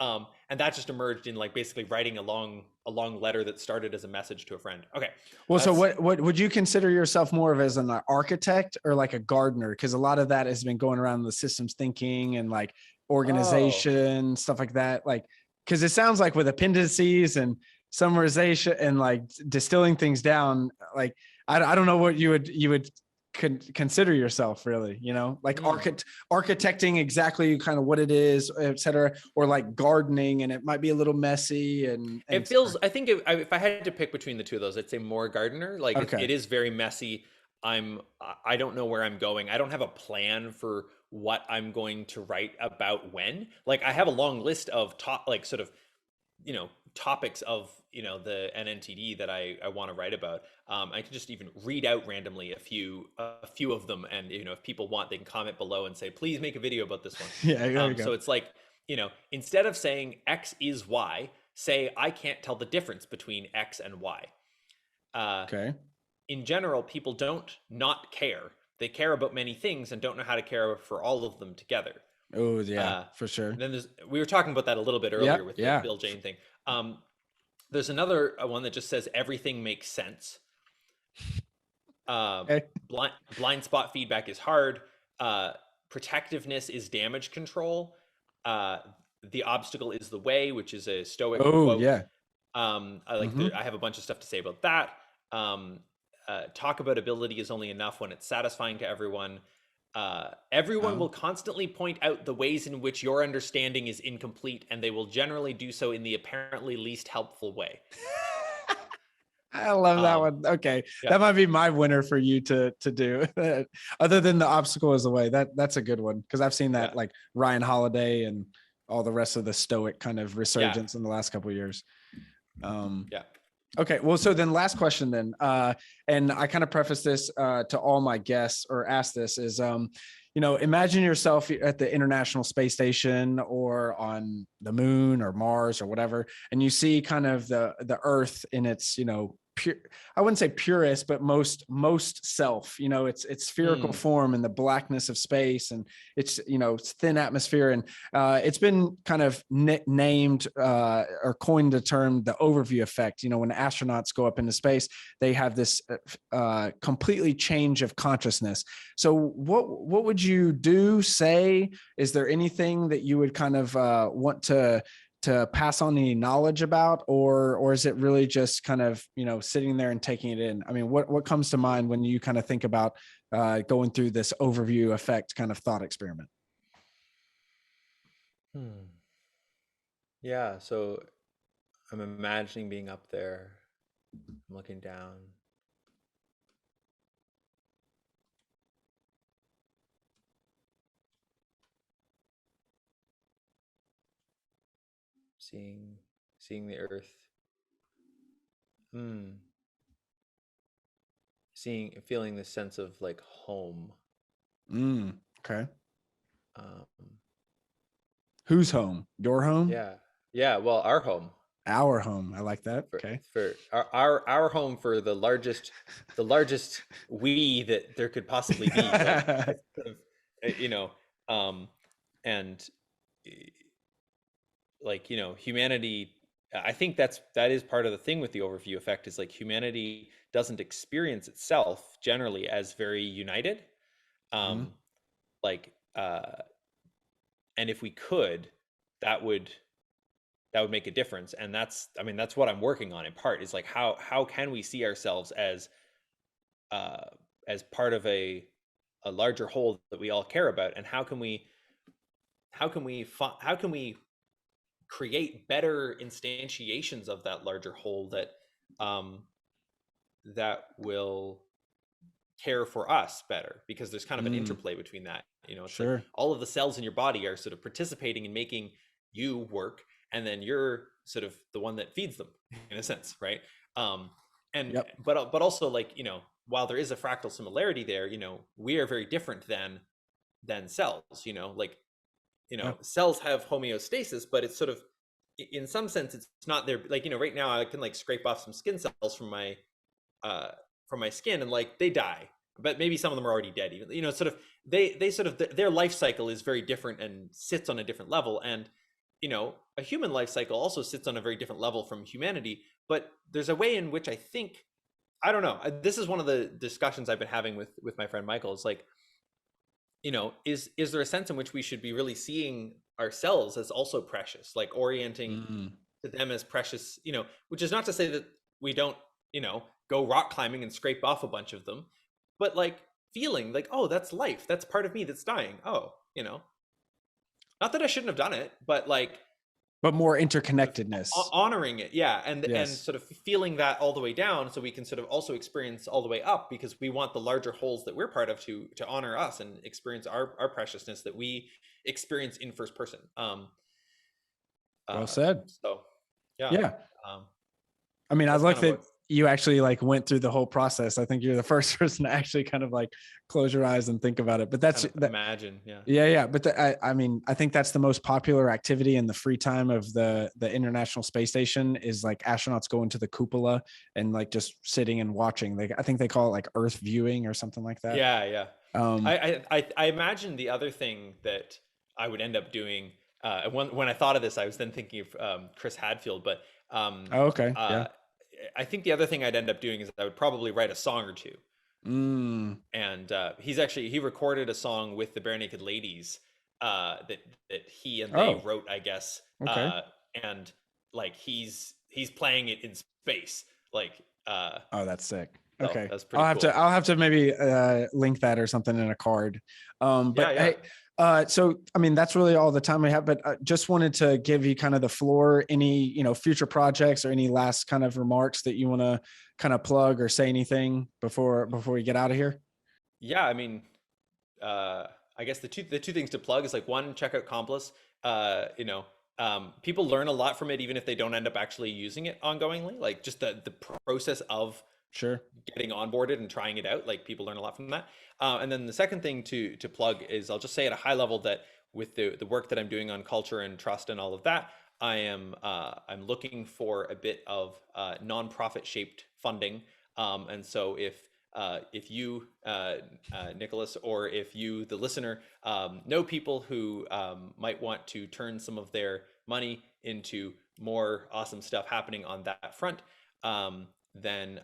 And that just emerged in like basically writing a long letter that started as a message to a friend. Okay.
Well, so what would you consider yourself more of as an architect or like a gardener? Because a lot of that has been going around the systems thinking and like organization, stuff like that. Like, because it sounds like with appendices and summarization and like distilling things down, like I don't know what you would consider yourself really, like architecting exactly kind of what it is, et cetera, or like gardening and it might be a little messy and
it feels, I think if I had to pick between the two of those, I'd say more gardener. Like
okay.
it is very messy. I don't know where I'm going. I don't have a plan for what I'm going to write about when. Like I have a long list of topics of the NNTD that I want to write about. I can just even read out randomly a few of them, and if people want, they can comment below and say, please make a video about this one.
Yeah, there you go.
So it's like, instead of saying X is Y, say I can't tell the difference between X and Y.
Okay.
In general, people don't not care. They care about many things and don't know how to care for all of them together.
Oh yeah, for sure.
Then we were talking about that a little bit earlier with the Bill Jane thing. There's another one that just says everything makes sense. Blind spot feedback is hard. Protectiveness is damage control. The obstacle is the way, which is a Stoic quote.
Yeah.
I have a bunch of stuff to say about that. Talk about ability is only enough when it's satisfying to everyone. Everyone will constantly point out the ways in which your understanding is incomplete, and they will generally do so in the apparently least helpful way.
I love that one. Okay. Yeah. That might be my winner for you to do. Other than the obstacle is the way. That's a good one. Cause I've seen that like Ryan Holiday and all the rest of the Stoic kind of resurgence in the last couple of years. Okay. Well, so then last question then, and I kind of preface this to all my guests or ask this is, imagine yourself at the International Space Station or on the moon or Mars or whatever, and you see kind of the Earth in its, pure, I wouldn't say purest, but most self, it's spherical form and the blackness of space, and it's, it's thin atmosphere. And it's been kind of named or coined the term, the overview effect. When astronauts go up into space, they have this completely change of consciousness. So what would you do, say? Is there anything that you would kind of want to pass on any knowledge about, or is it really just kind of, sitting there and taking it in? I mean, what comes to mind when you kind of think about going through this overview effect kind of thought experiment?
Yeah. So I'm imagining being up there. I'm looking down. Seeing the Earth. Feeling the sense of like home.
Okay. Whose home? Your home?
Yeah. Yeah, well, our home.
Our home. I like that.
for
Okay.
for our home for the largest we that there could possibly be, like it's sort of, you know, um and eh, like, humanity, I think that is part of the thing with the overview effect, is like humanity doesn't experience itself generally as very united.
Mhm.
um like and if we could, that would make a difference. And that's, I mean, that's what I'm working on in part, is like how can we see ourselves uh as part of a larger whole that we all care about, and how can we create better instantiations of that larger whole um that will care for us better, because there's kind of an
Mm,
interplay between that. It's like
sure.
all of the cells in your body are sort of participating in making you work, and then you're sort of the one that feeds them in a sense, right? um and
Yep.
but also, like, while there is a fractal similarity there, we are very different than cells. Like,
Yeah.
cells have homeostasis, but it's sort of, in some sense, it's not there. Like, right now I can like scrape off some skin cells uh from my skin, and like they die, but maybe some of them are already dead. Even, sort of, they sort of, their life cycle is very different and sits on a different level. And a human life cycle also sits on a very different level from humanity. But there's a way in which I think, I don't know, this is one of the discussions I've been having with my friend Michael. It's like, is there a sense in which we should be really seeing ourselves as also precious, like orienting
Mm.
to them as precious, which is not to say that we don't, go rock climbing and scrape off a bunch of them, but like feeling like, oh, that's life, that's part of me that's dying. Oh, not that I shouldn't have done it, but like
But more
sort of
interconnectedness.
honoring it. Yeah. And
Yes.
sort of feeling that all the way down, so we can sort of also experience all the way up, because we want the larger wholes that we're part of to honor us and experience our preciousness that we experience in first person.
Well
uh
said.
so yeah.
Yeah.
um
I mean, I
that's
like
kind of
that
what
you actually like went through the whole process. I think you're the first person to actually kind of like close your eyes and think about it. But that's
kind of
that.
imagine. Yeah.
Yeah, yeah. But I mean, I think that's the most popular activity in the free time of the International Space Station, is like astronauts going to the cupola and like just sitting and watching. Like, I think they call it like Earth viewing or something like that.
Yeah, yeah.
Um,
I imagine the other thing that I would end up doing, when I thought of this, I was then thinking of Chris Hadfield. But
oh, okay. Yeah.
uh, I think the other thing I'd end up doing is I would probably write a song or two.
Mm.
And he recorded a song with the Bare Naked Ladies, that he and they
Oh,
wrote, I guess.
okay.
And like he's playing it in space, like,
Oh, that's sick.
so
Okay.
that's pretty cool.
I'll have to maybe link that or something in a card.
Yeah,
But
yeah.
hey, so I mean that's really all the time we have, but just wanted to give you kind of the floor. Any, future projects or any last kind of remarks that you want to kind of plug or say anything before we get out of here?
Yeah, I mean, uh, I guess the two things to plug is, like, one, check out Complice. People learn a lot from it, even if they don't end up actually using it ongoingly. Like, just the process of
Sure.
getting onboarded and trying it out, like, people learn a lot from that. And then the second thing to plug is, I'll just say at a high level that with the work that I'm doing on culture and trust and all of that, I'm looking for a bit of nonprofit shaped funding. And so if you, Nicholas, or if you, the listener, know people who might want to turn some of their money into more awesome stuff happening on that front, then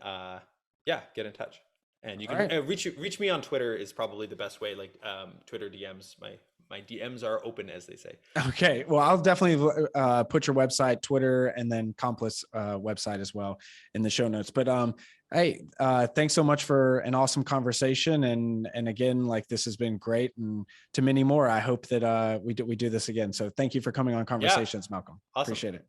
yeah, get in touch. And you
All
can
right.
reach me on Twitter is probably the best way. Like, Twitter DMs, my DMs are open, as they say.
Okay. Well, I'll definitely put your website, Twitter, and then Complice website as well in the show notes. But hey, thanks so much for an awesome conversation. And again, like, this has been great, and to many more. I hope that we do this again. So thank you for coming on
Yeah,
Conversations, Malcolm.
awesome.
Appreciate it.